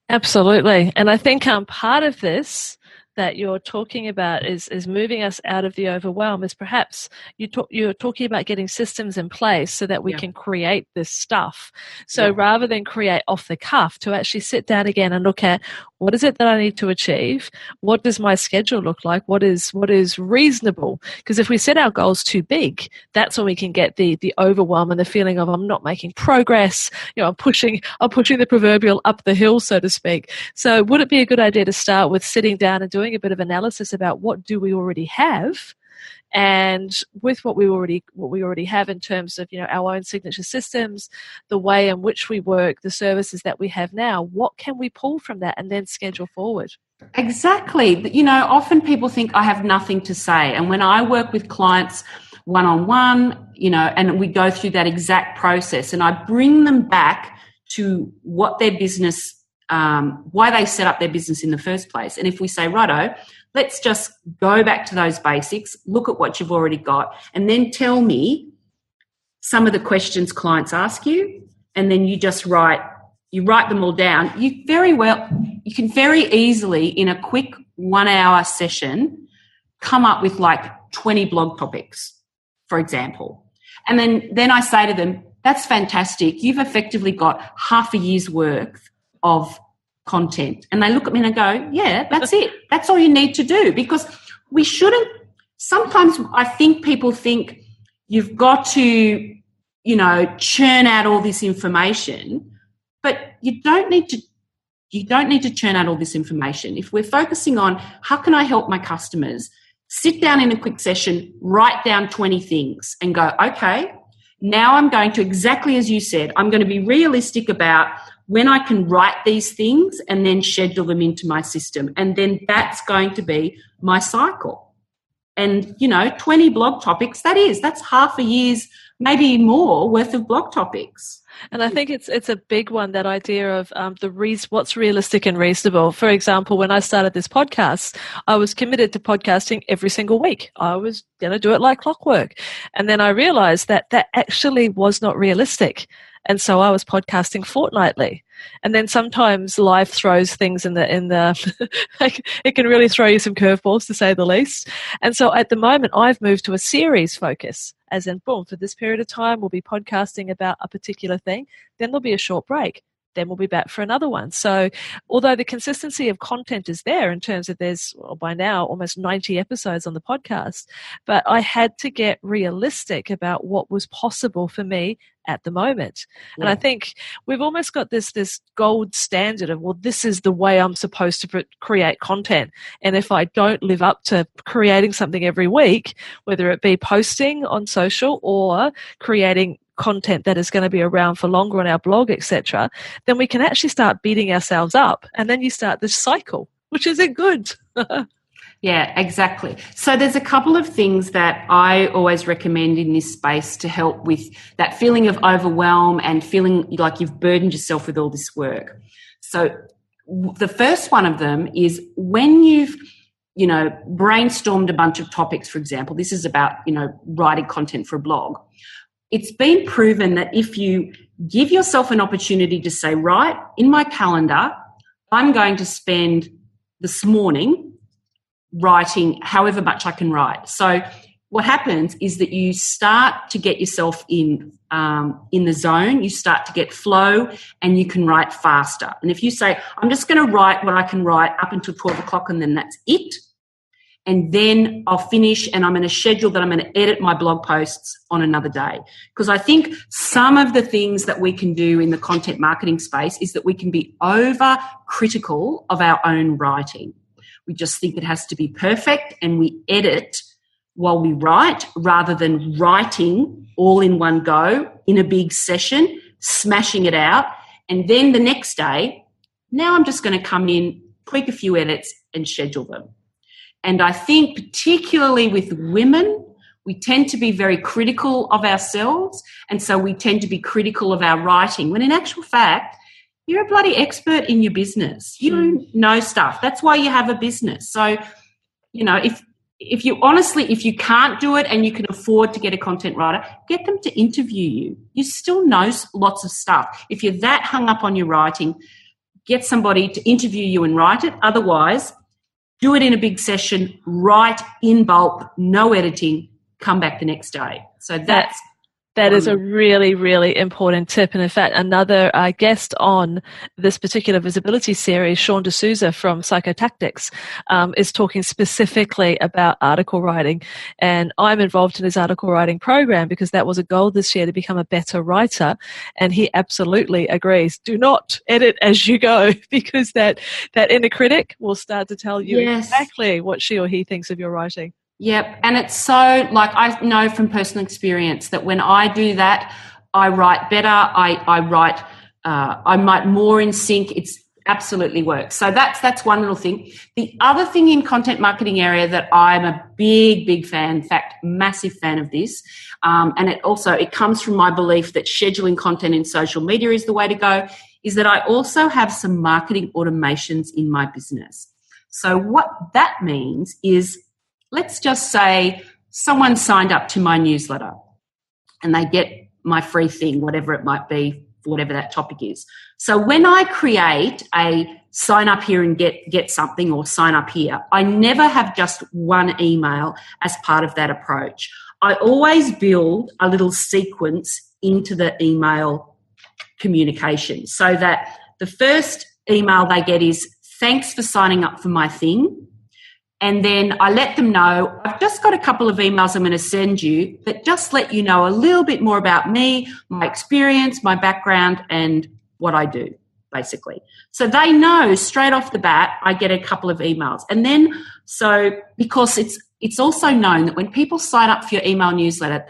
Absolutely. And I think part of this that you're talking about is moving us out of the overwhelm, is perhaps you're talking about getting systems in place so that we can create this stuff. So rather than create off the cuff, to actually sit down again and look at, what is it that I need to achieve? What does my schedule look like? What is reasonable? Because if we set our goals too big, that's when we can get the overwhelm and the feeling of, I'm not making progress. I'm pushing the proverbial up the hill, so to speak. So would it be a good idea to start with sitting down and doing a bit of analysis about what do we already have, and with what we already have in terms of our own signature systems, the way in which we work, the services that we have now, what can we pull from that and then schedule forward? Exactly. You know, often people think I have nothing to say. And when I work with clients one-on-one, you know, and we go through that exact process and I bring them back to what their business, why they set up their business in the first place. And if we say, righto, let's just go back to those basics, look at what you've already got, and then tell me some of the questions clients ask you, and then you just write them all down. You can very easily, in a quick 1 hour session, come up with like 20 blog topics, for example. And then I say to them, that's fantastic. You've effectively got half a year's worth of content. And they look at me and I go, yeah, that's it. That's all you need to do. Because we shouldn't, sometimes I think people think you've got to, you know, churn out all this information. But you don't need to churn out all this information. If we're focusing on how can I help my customers, sit down in a quick session, write down 20 things and go, okay, now I'm going to, exactly as you said, I'm going to be realistic about when I can write these things and then schedule them into my system. And then that's going to be my cycle. And, you know, 20 blog topics, that's half a year's, maybe more, worth of blog topics. And I think it's a big one, that idea of what's realistic and reasonable. For example, when I started this podcast, I was committed to podcasting every single week. I was going to do it like clockwork. And then I realized that actually was not realistic. And so I was podcasting fortnightly. And then sometimes life throws things in the like, it can really throw you some curveballs, to say the least. And so at the moment, I've moved to a series focus, as in, boom, for this period of time, we'll be podcasting about a particular thing. Then there'll be a short break. Then we'll be back for another one. So although the consistency of content is there in terms of there's, well, by now, almost 90 episodes on the podcast, but I had to get realistic about what was possible for me at the moment. Yeah. And I think we've almost got this gold standard of, well, this is the way I'm supposed to create content. And if I don't live up to creating something every week, whether it be posting on social or creating content that is going to be around for longer on our blog, etc., then we can actually start beating ourselves up. And then you start this cycle, which isn't good. Yeah, exactly. So there's a couple of things that I always recommend in this space to help with that feeling of overwhelm and feeling like you've burdened yourself with all this work. So the first one of them is when you've, you know, brainstormed a bunch of topics, for example, this is about, you know, writing content for a blog. It's been proven that if you give yourself an opportunity to say, right, in my calendar, I'm going to spend this morning writing however much I can write. So what happens is that you start to get yourself in the zone, you start to get flow, and you can write faster. And if you say, I'm just going to write what I can write up until 12 o'clock and then that's it, and then I'll finish and I'm going to schedule that I'm going to edit my blog posts on another day. Because I think some of the things that we can do in the content marketing space is that we can be over critical of our own writing. We just think it has to be perfect and we edit while we write rather than writing all in one go in a big session, smashing it out. And then the next day, now I'm just going to come in, tweak a few edits and schedule them. And I think particularly with women, we tend to be very critical of ourselves, and so we tend to be critical of our writing, when in actual fact, you're a bloody expert in your business. You know stuff. That's why you have a business. So, you know, if you can't do it and you can afford to get a content writer, get them to interview you. You still know lots of stuff. If you're that hung up on your writing, get somebody to interview you and write it. Otherwise, do it in a big session, write in bulk, no editing, come back the next day. So that is a really, really important tip. And in fact, another guest on this particular visibility series, Sean D'Souza from Psychotactics, is talking specifically about article writing. And I'm involved in his article writing program because that was a goal this year, to become a better writer. And he absolutely agrees. Do not edit as you go, because that inner critic will start to tell you exactly what she or he thinks of your writing. Yep, and it's so, like, I know from personal experience that when I do that, I write better, I write more in sync. absolutely works. So that's one little thing. The other thing in content marketing area that I'm a big fan, in fact, massive fan of this, and it comes from my belief that scheduling content in social media is the way to go, is that I also have some marketing automations in my business. So what that means is, let's just say someone signed up to my newsletter and they get my free thing, whatever it might be, whatever that topic is. So when I create a sign up here and get something, or sign up here, I never have just one email as part of that approach. I always build a little sequence into the email communication, so that the first email they get is, thanks for signing up for my thing. And then I let them know, I've just got a couple of emails I'm going to send you that just let you know a little bit more about me, my experience, my background, and what I do, basically. So they know straight off the bat I get a couple of emails. And then, so because it's also known that when people sign up for your email newsletter,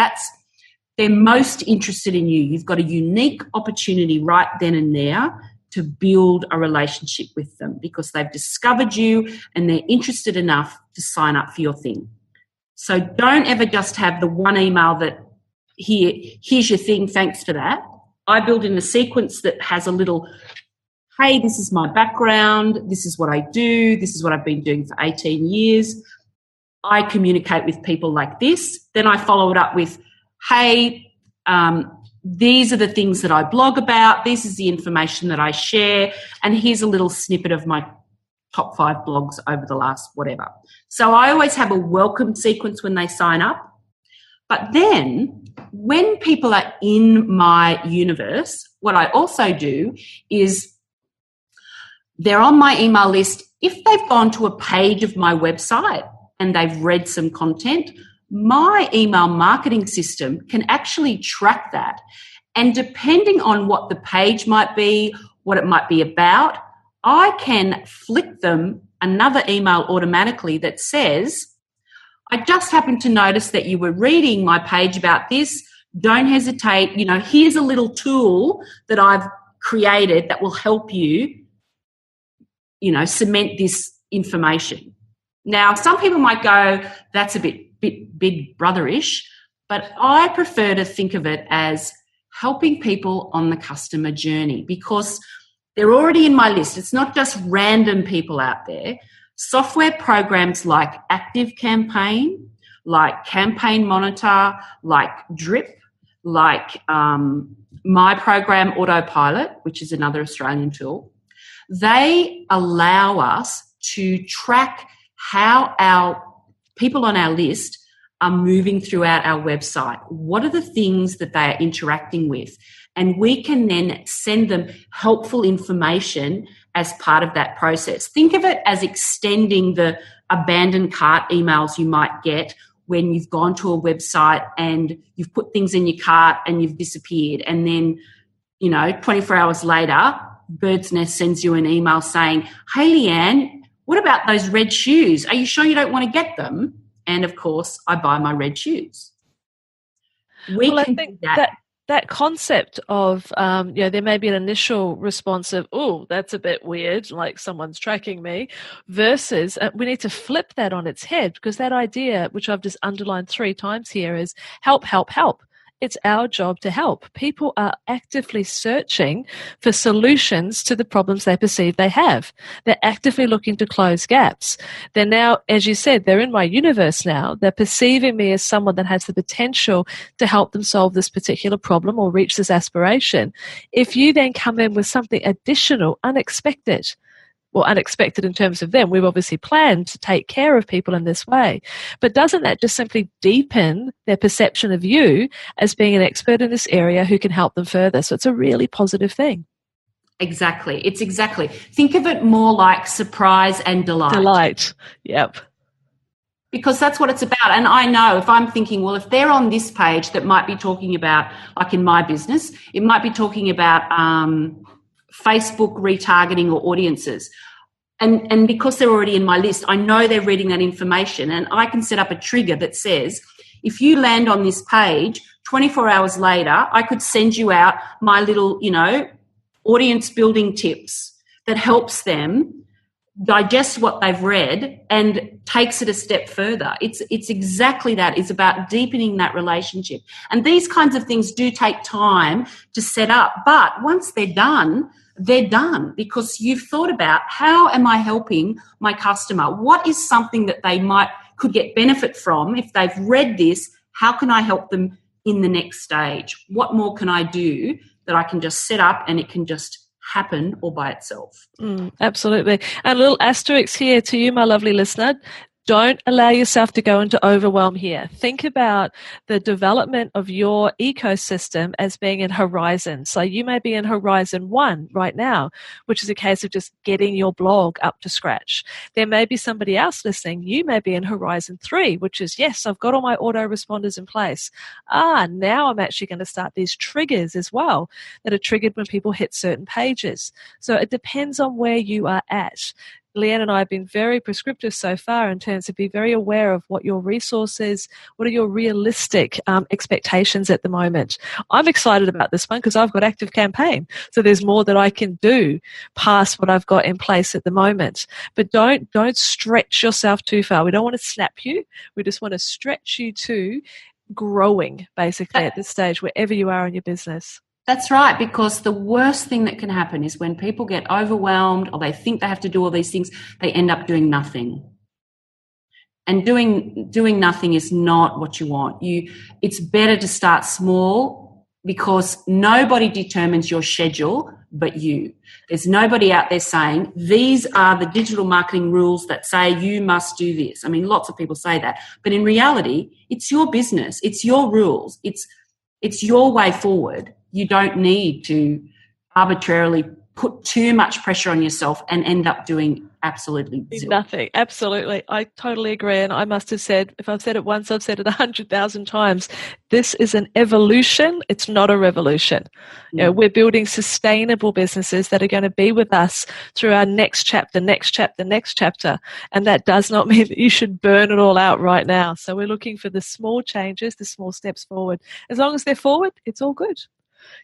they're most interested in you. You've got a unique opportunity right then and there to build a relationship with them, because they've discovered you and they're interested enough to sign up for your thing. So don't ever just have the one email that, here's your thing, thanks for that. I build in a sequence that has a little, hey, this is my background, this is what I do, this is what I've been doing for 18 years. I communicate with people like this. Then I follow it up with, hey, these are the things that I blog about, this is the information that I share, and here's a little snippet of my top 5 blogs over the last whatever. So I always have a welcome sequence when they sign up. But then when people are in my universe, what I also do is, they're on my email list. If they've gone to a page of my website and they've read some content, my email marketing system can actually track that. And depending on what the page might be, what it might be about, I can flick them another email automatically that says, I just happened to notice that you were reading my page about this. Don't hesitate. Here's a little tool that I've created that will help you, cement this information. Now, some people might go, that's a bit big brotherish, but I prefer to think of it as helping people on the customer journey, because they're already in my list. It's not just random people out there. Software programs like ActiveCampaign, like Campaign Monitor, like Drip, like my program Autopilot, which is another Australian tool, they allow us to track how our people on our list are moving throughout our website. What are the things that they are interacting with? And we can then send them helpful information as part of that process. Think of it as extending the abandoned cart emails you might get when you've gone to a website and you've put things in your cart and you've disappeared. And then, 24 hours later, Bird's Nest sends you an email saying, hey, Leanne, what about those red shoes? Are you sure you don't want to get them? And, of course, I buy my red shoes. I think that concept of, there may be an initial response of, oh, that's a bit weird, like someone's tracking me, versus we need to flip that on its head, because that idea, which I've just underlined 3 times here, is help, help, help. It's our job to help. People are actively searching for solutions to the problems they perceive they have. They're actively looking to close gaps. They're now, as you said, they're in my universe now. They're perceiving me as someone that has the potential to help them solve this particular problem or reach this aspiration. If you then come in with something additional, unexpected in terms of them, we've obviously planned to take care of people in this way. But doesn't that just simply deepen their perception of you as being an expert in this area who can help them further? So it's a really positive thing. Exactly. Think of it more like surprise and delight. Yep. Because that's what it's about. And I know if I'm thinking, well, if they're on this page that might be talking about, like in my business, it might be talking about Facebook retargeting or audiences. And because they're already in my list, I know they're reading that information, and I can set up a trigger that says, if you land on this page, 24 hours later, I could send you out my little, audience building tips, that helps them digest what they've read and takes it a step further. It's exactly that. It's about deepening that relationship. And these kinds of things do take time to set up. But once they're done because you've thought about, how am I helping my customer? What is something that they could get benefit from if they've read this? How can I help them in the next stage? What more can I do that I can just set up and it can just happen all by itself? Absolutely. And a little asterisk here to you, my lovely listener. Don't allow yourself to go into overwhelm here. Think about the development of your ecosystem as being in horizon. So you may be in horizon 1 right now, which is a case of just getting your blog up to scratch. There may be somebody else listening. You may be in horizon 3, which is, yes, I've got all my autoresponders in place. Now I'm actually going to start these triggers as well that are triggered when people hit certain pages. So it depends on where you are at. Leanne and I have been very prescriptive so far in terms of be very aware of what your resources, what are your realistic expectations at the moment. I'm excited about this one because I've got active campaign. So there's more that I can do past what I've got in place at the moment. But don't stretch yourself too far. We don't want to slap you. We just want to stretch you to growing basically at this stage, wherever you are in your business. That's right, because the worst thing that can happen is when people get overwhelmed or they think they have to do all these things, they end up doing nothing. And doing nothing is not what you want. It's better to start small because nobody determines your schedule but you. There's nobody out there saying, these are the digital marketing rules that say you must do this. I mean, lots of people say that. But in reality, it's your business. It's your rules. It's your way forward. You don't need to arbitrarily put too much pressure on yourself and end up doing absolutely zero. Nothing. Absolutely. I totally agree. And I must have said, if I've said it once, I've said it 100,000 times. This is an evolution. It's not a revolution. You know, we're building sustainable businesses that are going to be with us through our next chapter. And that does not mean that you should burn it all out right now. So we're looking for the small changes, the small steps forward. As long as they're forward, it's all good.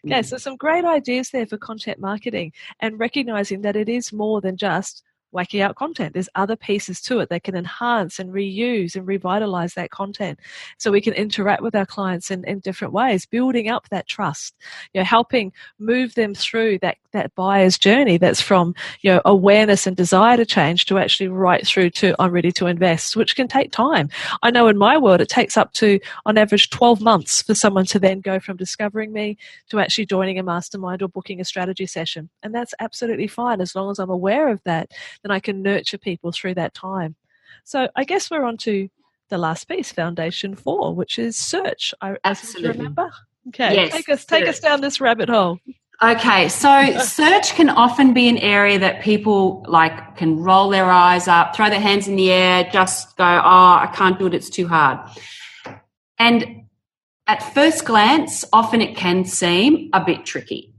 Okay, so some great ideas there for content marketing and recognizing that it is more than just whacking out content. There's other pieces to it that can enhance and reuse and revitalize that content so we can interact with our clients in different ways, building up that trust, helping move them through that buyer's journey that's from awareness and desire to change to actually right through to I'm ready to invest, which can take time. I know in my world it takes up to on average 12 months for someone to then go from discovering me to actually joining a mastermind or booking a strategy session, and that's absolutely fine as long as I'm aware of that. Then I can nurture people through that time. So I guess we're on to the last piece, Foundation 4, which is search. Absolutely. Remember? Okay, yes, take us down this rabbit hole. Okay, so search can often be an area that people can roll their eyes up, throw their hands in the air, just go, I can't do it, it's too hard. And at first glance, often it can seem a bit tricky.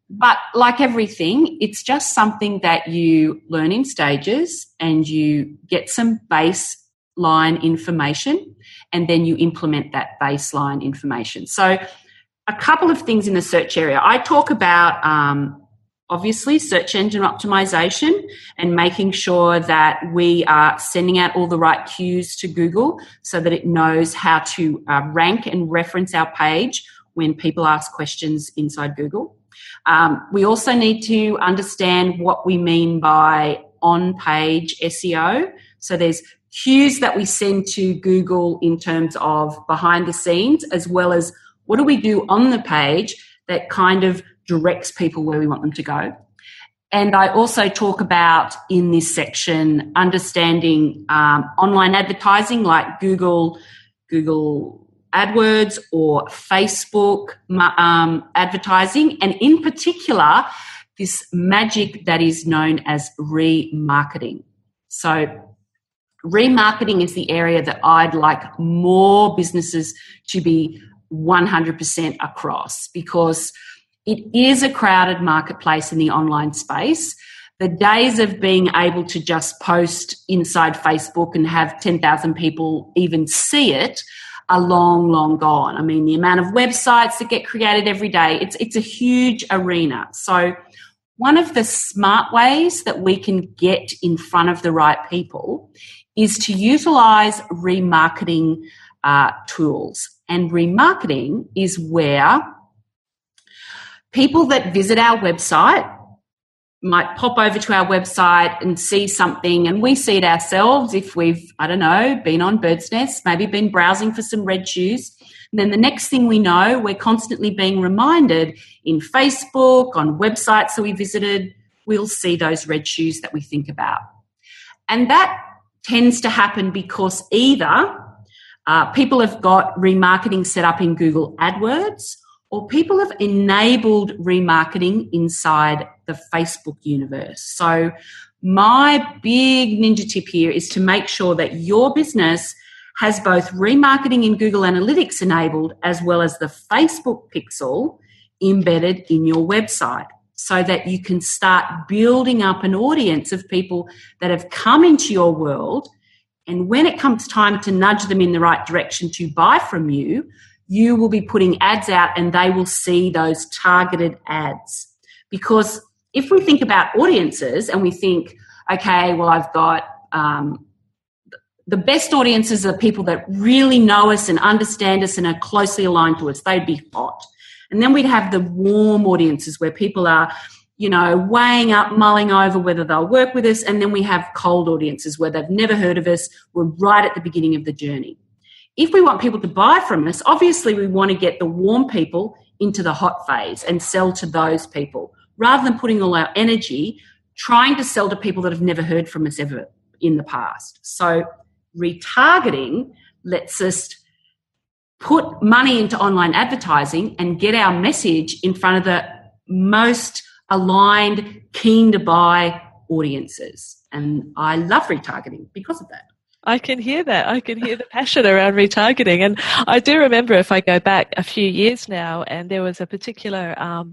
But like everything, it's just something that you learn in stages and you get some baseline information and then you implement that baseline information. So a couple of things in the search area. I talk about, obviously, search engine optimization and making sure that we are sending out all the right cues to Google so that it knows how to rank and reference our page when people ask questions inside Google. We also need to understand what we mean by on-page SEO. So there's cues that we send to Google in terms of behind the scenes, as well as what do we do on the page that kind of directs people where we want them to go. And I also talk about in this section understanding online advertising like Google AdWords or Facebook advertising, and in particular, this magic that is known as remarketing. So remarketing is the area that I'd like more businesses to be 100% across, because it is a crowded marketplace in the online space. The days of being able to just post inside Facebook and have 10,000 people even see it are long, long gone. I mean, the amount of websites that get created every day, it's a huge arena. So one of the smart ways that we can get in front of the right people is to utilise remarketing tools. And remarketing is where people that visit our website might pop over to our website and see something, and we see it ourselves if we've, I don't know, been on Bird's Nest, maybe been browsing for some red shoes. And then the next thing we know, we're constantly being reminded in Facebook, on websites that we visited, we'll see those red shoes that we think about. And that tends to happen because either people have got remarketing set up in Google AdWords, or people have enabled remarketing inside the Facebook universe. So my big ninja tip here is to make sure that your business has both remarketing in Google Analytics enabled as well as the Facebook pixel embedded in your website, so that you can start building up an audience of people that have come into your world. And when it comes time to nudge them in the right direction to buy from you, you will be putting ads out and they will see those targeted ads. Because if we think about audiences and we think, okay, well, I've got the best audiences are people that really know us and understand us and are closely aligned to us. They'd be hot. And then we'd have the warm audiences where people are, you know, weighing up, mulling over whether they'll work with us. And then we have cold audiences where they've never heard of us. We're right at the beginning of the journey. If we want people to buy from us, obviously we want to get the warm people into the hot phase and sell to those people, rather than putting all our energy trying to sell to people that have never heard from us ever in the past. So retargeting lets us put money into online advertising and get our message in front of the most aligned, keen to buy audiences. And I love retargeting because of that. I can hear that. I can hear the passion around retargeting. And I do remember, if I go back a few years now, and there was a particular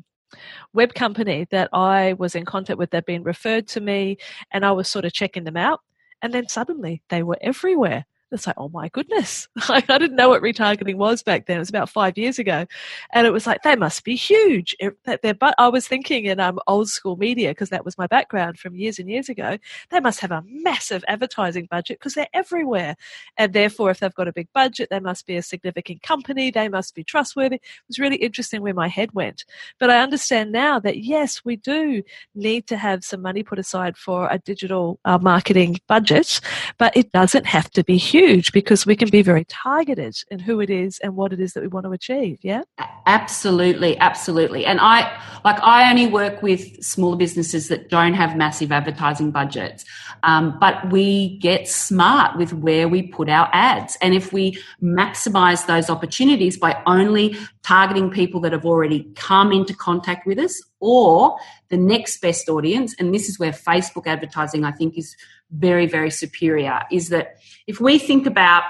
web company that I was in contact with that had been referred to me, and I was sort of checking them out. And then suddenly they were everywhere. It's like, oh my goodness. I didn't know what retargeting was back then. It was about 5 years ago. And it was like, they must be huge. But I was thinking in old school media, because that was my background from years and years ago, they must have a massive advertising budget because they're everywhere. And therefore, if they've got a big budget, they must be a significant company. They must be trustworthy. It was really interesting where my head went. But I understand now that, yes, we do need to have some money put aside for a digital marketing budget, but it doesn't have to be huge, because we can be very targeted in who it is and what it is that we want to achieve. Yeah, absolutely. And I only work with smaller businesses that don't have massive advertising budgets, but we get smart with where we put our ads. And if we maximize those opportunities by only targeting people that have already come into contact with us, or the next best audience, and this is where Facebook advertising I think is very, very superior, is that if we think about,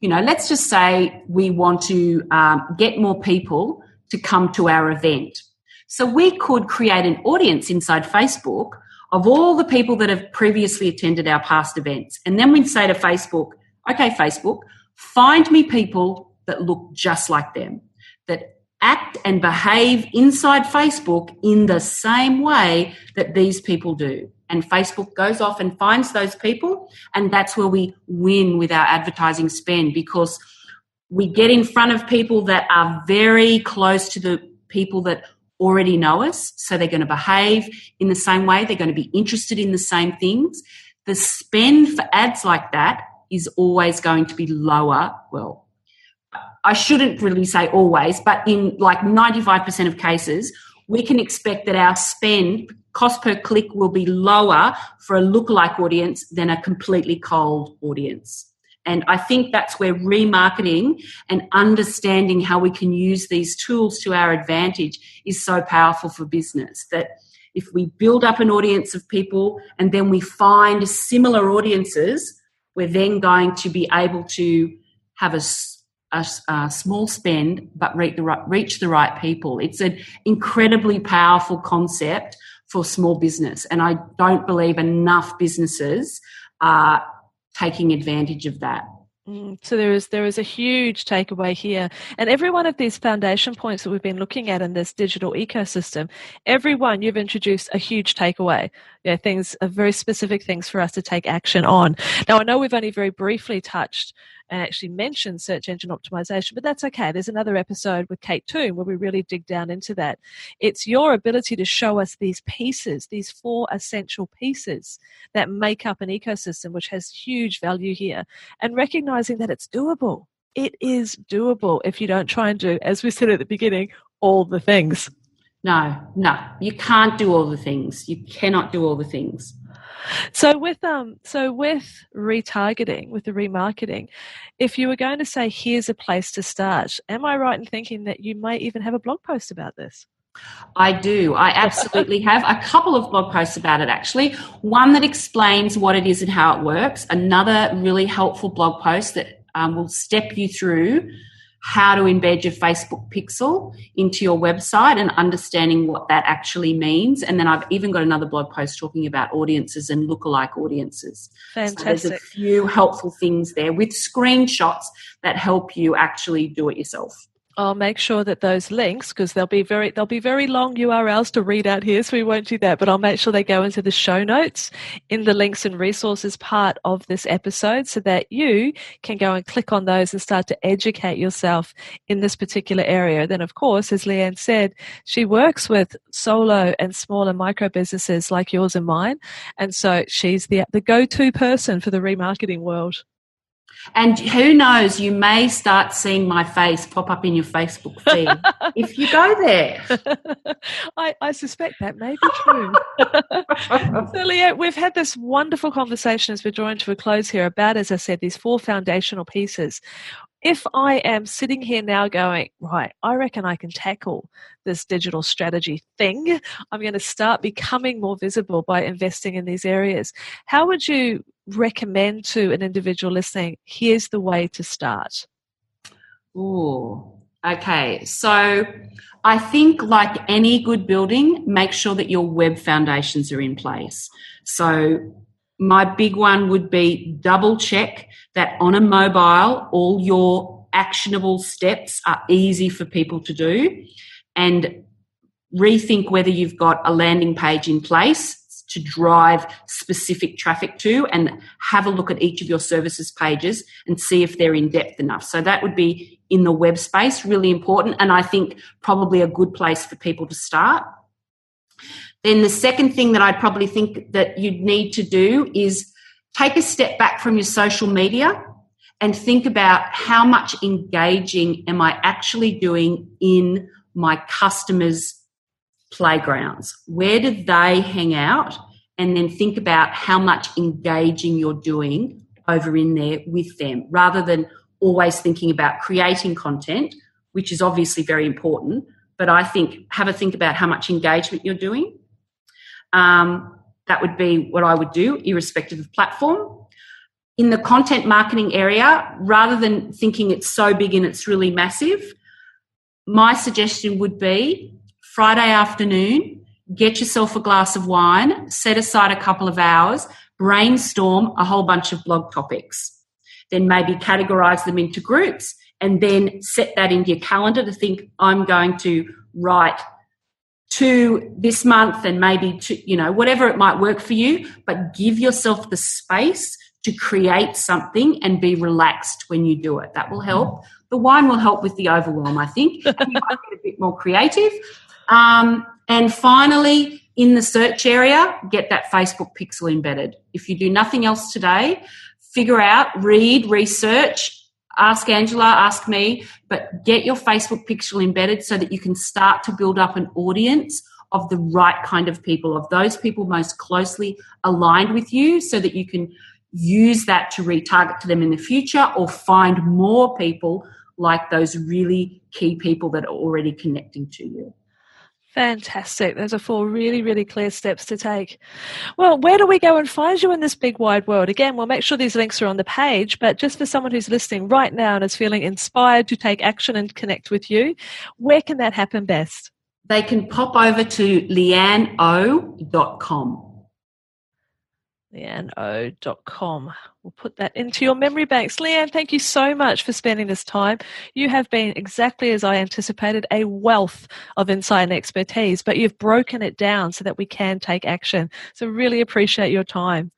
you know, let's just say we want to get more people to come to our event. So we could create an audience inside Facebook of all the people that have previously attended our past events. And then we'd say to Facebook, okay, Facebook, find me people that look just like them, that act and behave inside Facebook in the same way that these people do. And Facebook goes off and finds those people, and that's where we win with our advertising spend, because we get in front of people that are very close to the people that already know us, so they're going to behave in the same way, they're going to be interested in the same things. The spend for ads like that is always going to be lower. Well, I shouldn't really say always, but in like 95% of cases, we can expect that our spend, cost per click, will be lower for a lookalike audience than a completely cold audience. And I think that's where remarketing and understanding how we can use these tools to our advantage is so powerful for business. That if we build up an audience of people and then we find similar audiences, we're then going to be able to have a small spend but reach the right people. It's an incredibly powerful concept for small business, and I don't believe enough businesses are taking advantage of that. So there is a huge takeaway here. And every one of these foundation points that we've been looking at in this digital ecosystem, every one you've introduced a huge takeaway. Yeah, things are very specific things for us to take action on. Now, I know we've only very briefly touched and actually mentioned search engine optimization, but that's okay. There's another episode with Kate Toon where we really dig down into that. It's your ability to show us these pieces, these 4 essential pieces that make up an ecosystem, which has huge value here, and recognizing that it's doable. It is doable if you don't try and do, as we said at the beginning, all the things. No, you can't do all the things. You cannot do all the things. So with retargeting, with the remarketing, if you were going to say, here's a place to start, am I right in thinking that you might even have a blog post about this? I do. I absolutely have a couple of blog posts about it, actually. One that explains what it is and how it works. Another really helpful blog post that will step you through how to embed your Facebook pixel into your website and understanding what that actually means. And then I've even got another blog post talking about audiences and lookalike audiences. Fantastic. So there's a few helpful things there with screenshots that help you actually do it yourself. I'll make sure that those links, because they'll be very long URLs to read out here, so we won't do that, but I'll make sure they go into the show notes in the links and resources part of this episode so that you can go and click on those and start to educate yourself in this particular area. Then, of course, as Leanne said, she works with solo and smaller micro businesses like yours and mine, and so she's the go-to person for the remarketing world. And who knows, you may start seeing my face pop up in your Facebook feed if you go there. I suspect that may be true. So, Leanne, we've had this wonderful conversation as we're drawing to a close here about, as I said, these 4 foundational pieces. If I am sitting here now going, right, I reckon I can tackle this digital strategy thing, I'm going to start becoming more visible by investing in these areas. How would you recommend to an individual listening, here's the way to start? Ooh, okay. So I think, like any good building, make sure that your web foundations are in place. So my big one would be double check that on a mobile, all your actionable steps are easy for people to do, and rethink whether you've got a landing page in place to drive specific traffic to, and have a look at each of your services pages and see if they're in depth enough. So that would be in the web space, really important, and I think probably a good place for people to start. Then the second thing that I'd probably think that you'd need to do is take a step back from your social media and think about how much engaging am I actually doing in my customers' playgrounds. Where do they hang out? And then think about how much engaging you're doing over in there with them, rather than always thinking about creating content, which is obviously very important. But I think have a think about how much engagement you're doing. That would be what I would do, irrespective of platform. In the content marketing area, rather than thinking it's so big and it's really massive, my suggestion would be Friday afternoon, get yourself a glass of wine, set aside a couple of hours, brainstorm a whole bunch of blog topics. Then maybe categorize them into groups, and then set that into your calendar to think, I'm going to write 2 this month, and maybe 2, whatever it might work for you, but give yourself the space to create something and be relaxed when you do it. That will help. The wine will help with the overwhelm, I think. You might get a bit more creative. And finally, in the search area, get that Facebook pixel embedded. If you do nothing else today, figure out, read, research, ask Angela, ask me, but get your Facebook pixel embedded so that you can start to build up an audience of the right kind of people, of those people most closely aligned with you, so that you can use that to retarget to them in the future, or find more people like those really key people that are already connecting to you. Fantastic. Those are 4 really, really clear steps to take. Well, where do we go and find you in this big wide world? Again, we'll make sure these links are on the page, but just for someone who's listening right now and is feeling inspired to take action and connect with you, where can that happen best? They can pop over to leanneO.com. LeanneO.com. We'll put that into your memory banks. Leanne, thank you so much for spending this time. You have been, exactly as I anticipated, a wealth of insight and expertise, but you've broken it down so that we can take action. So really appreciate your time.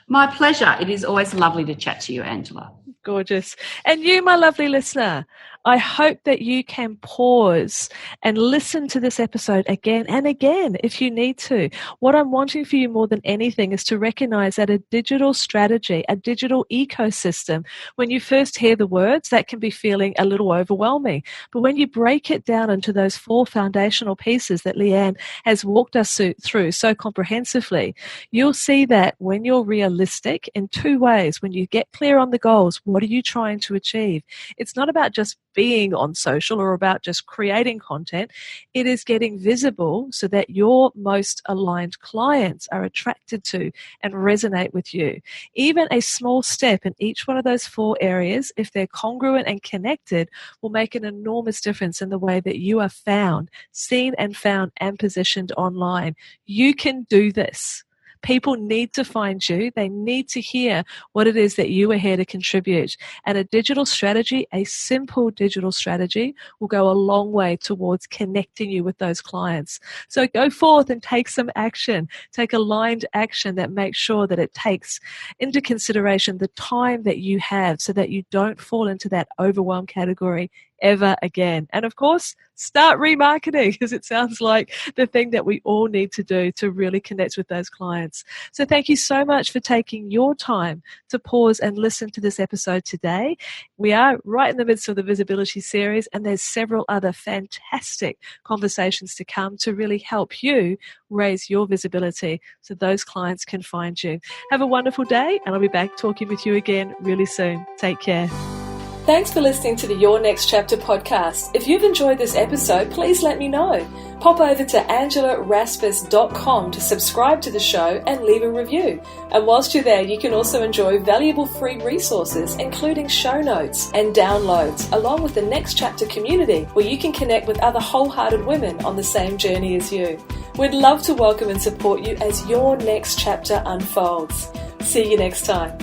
My pleasure. It is always lovely to chat to you, Angela. Gorgeous. And you, my lovely listener, I hope that you can pause and listen to this episode again and again if you need to. What I'm wanting for you more than anything is to recognize that a digital strategy, a digital ecosystem, when you first hear the words, that can be feeling a little overwhelming. But when you break it down into those 4 foundational pieces that Leanne has walked us through so comprehensively, you'll see that when you're realistic in 2 ways, when you get clear on the goals, what are you trying to achieve? It's not about just being on social or about just creating content. It is getting visible so that your most aligned clients are attracted to and resonate with you. Even a small step in each one of those 4 areas, if they're congruent and connected, will make an enormous difference in the way that you are found, seen and found and positioned online. You can do this. People need to find you. They need to hear what it is that you are here to contribute. And a digital strategy, a simple digital strategy, will go a long way towards connecting you with those clients. So go forth and take some action. Take aligned action that makes sure that it takes into consideration the time that you have so that you don't fall into that overwhelm category ever again. And of course, start remarketing, because it sounds like the thing that we all need to do to really connect with those clients. So thank you so much for taking your time to pause and listen to this episode today. We are right in the midst of the visibility series, and there's several other fantastic conversations to come to really help you raise your visibility so those clients can find you. Have a wonderful day, and I'll be back talking with you again really soon. Take care. Thanks for listening to the Your Next Chapter podcast. If you've enjoyed this episode, please let me know. Pop over to angelaraspas.com to subscribe to the show and leave a review. And whilst you're there, you can also enjoy valuable free resources, including show notes and downloads, along with the Next Chapter community, where you can connect with other wholehearted women on the same journey as you. We'd love to welcome and support you as your next chapter unfolds. See you next time.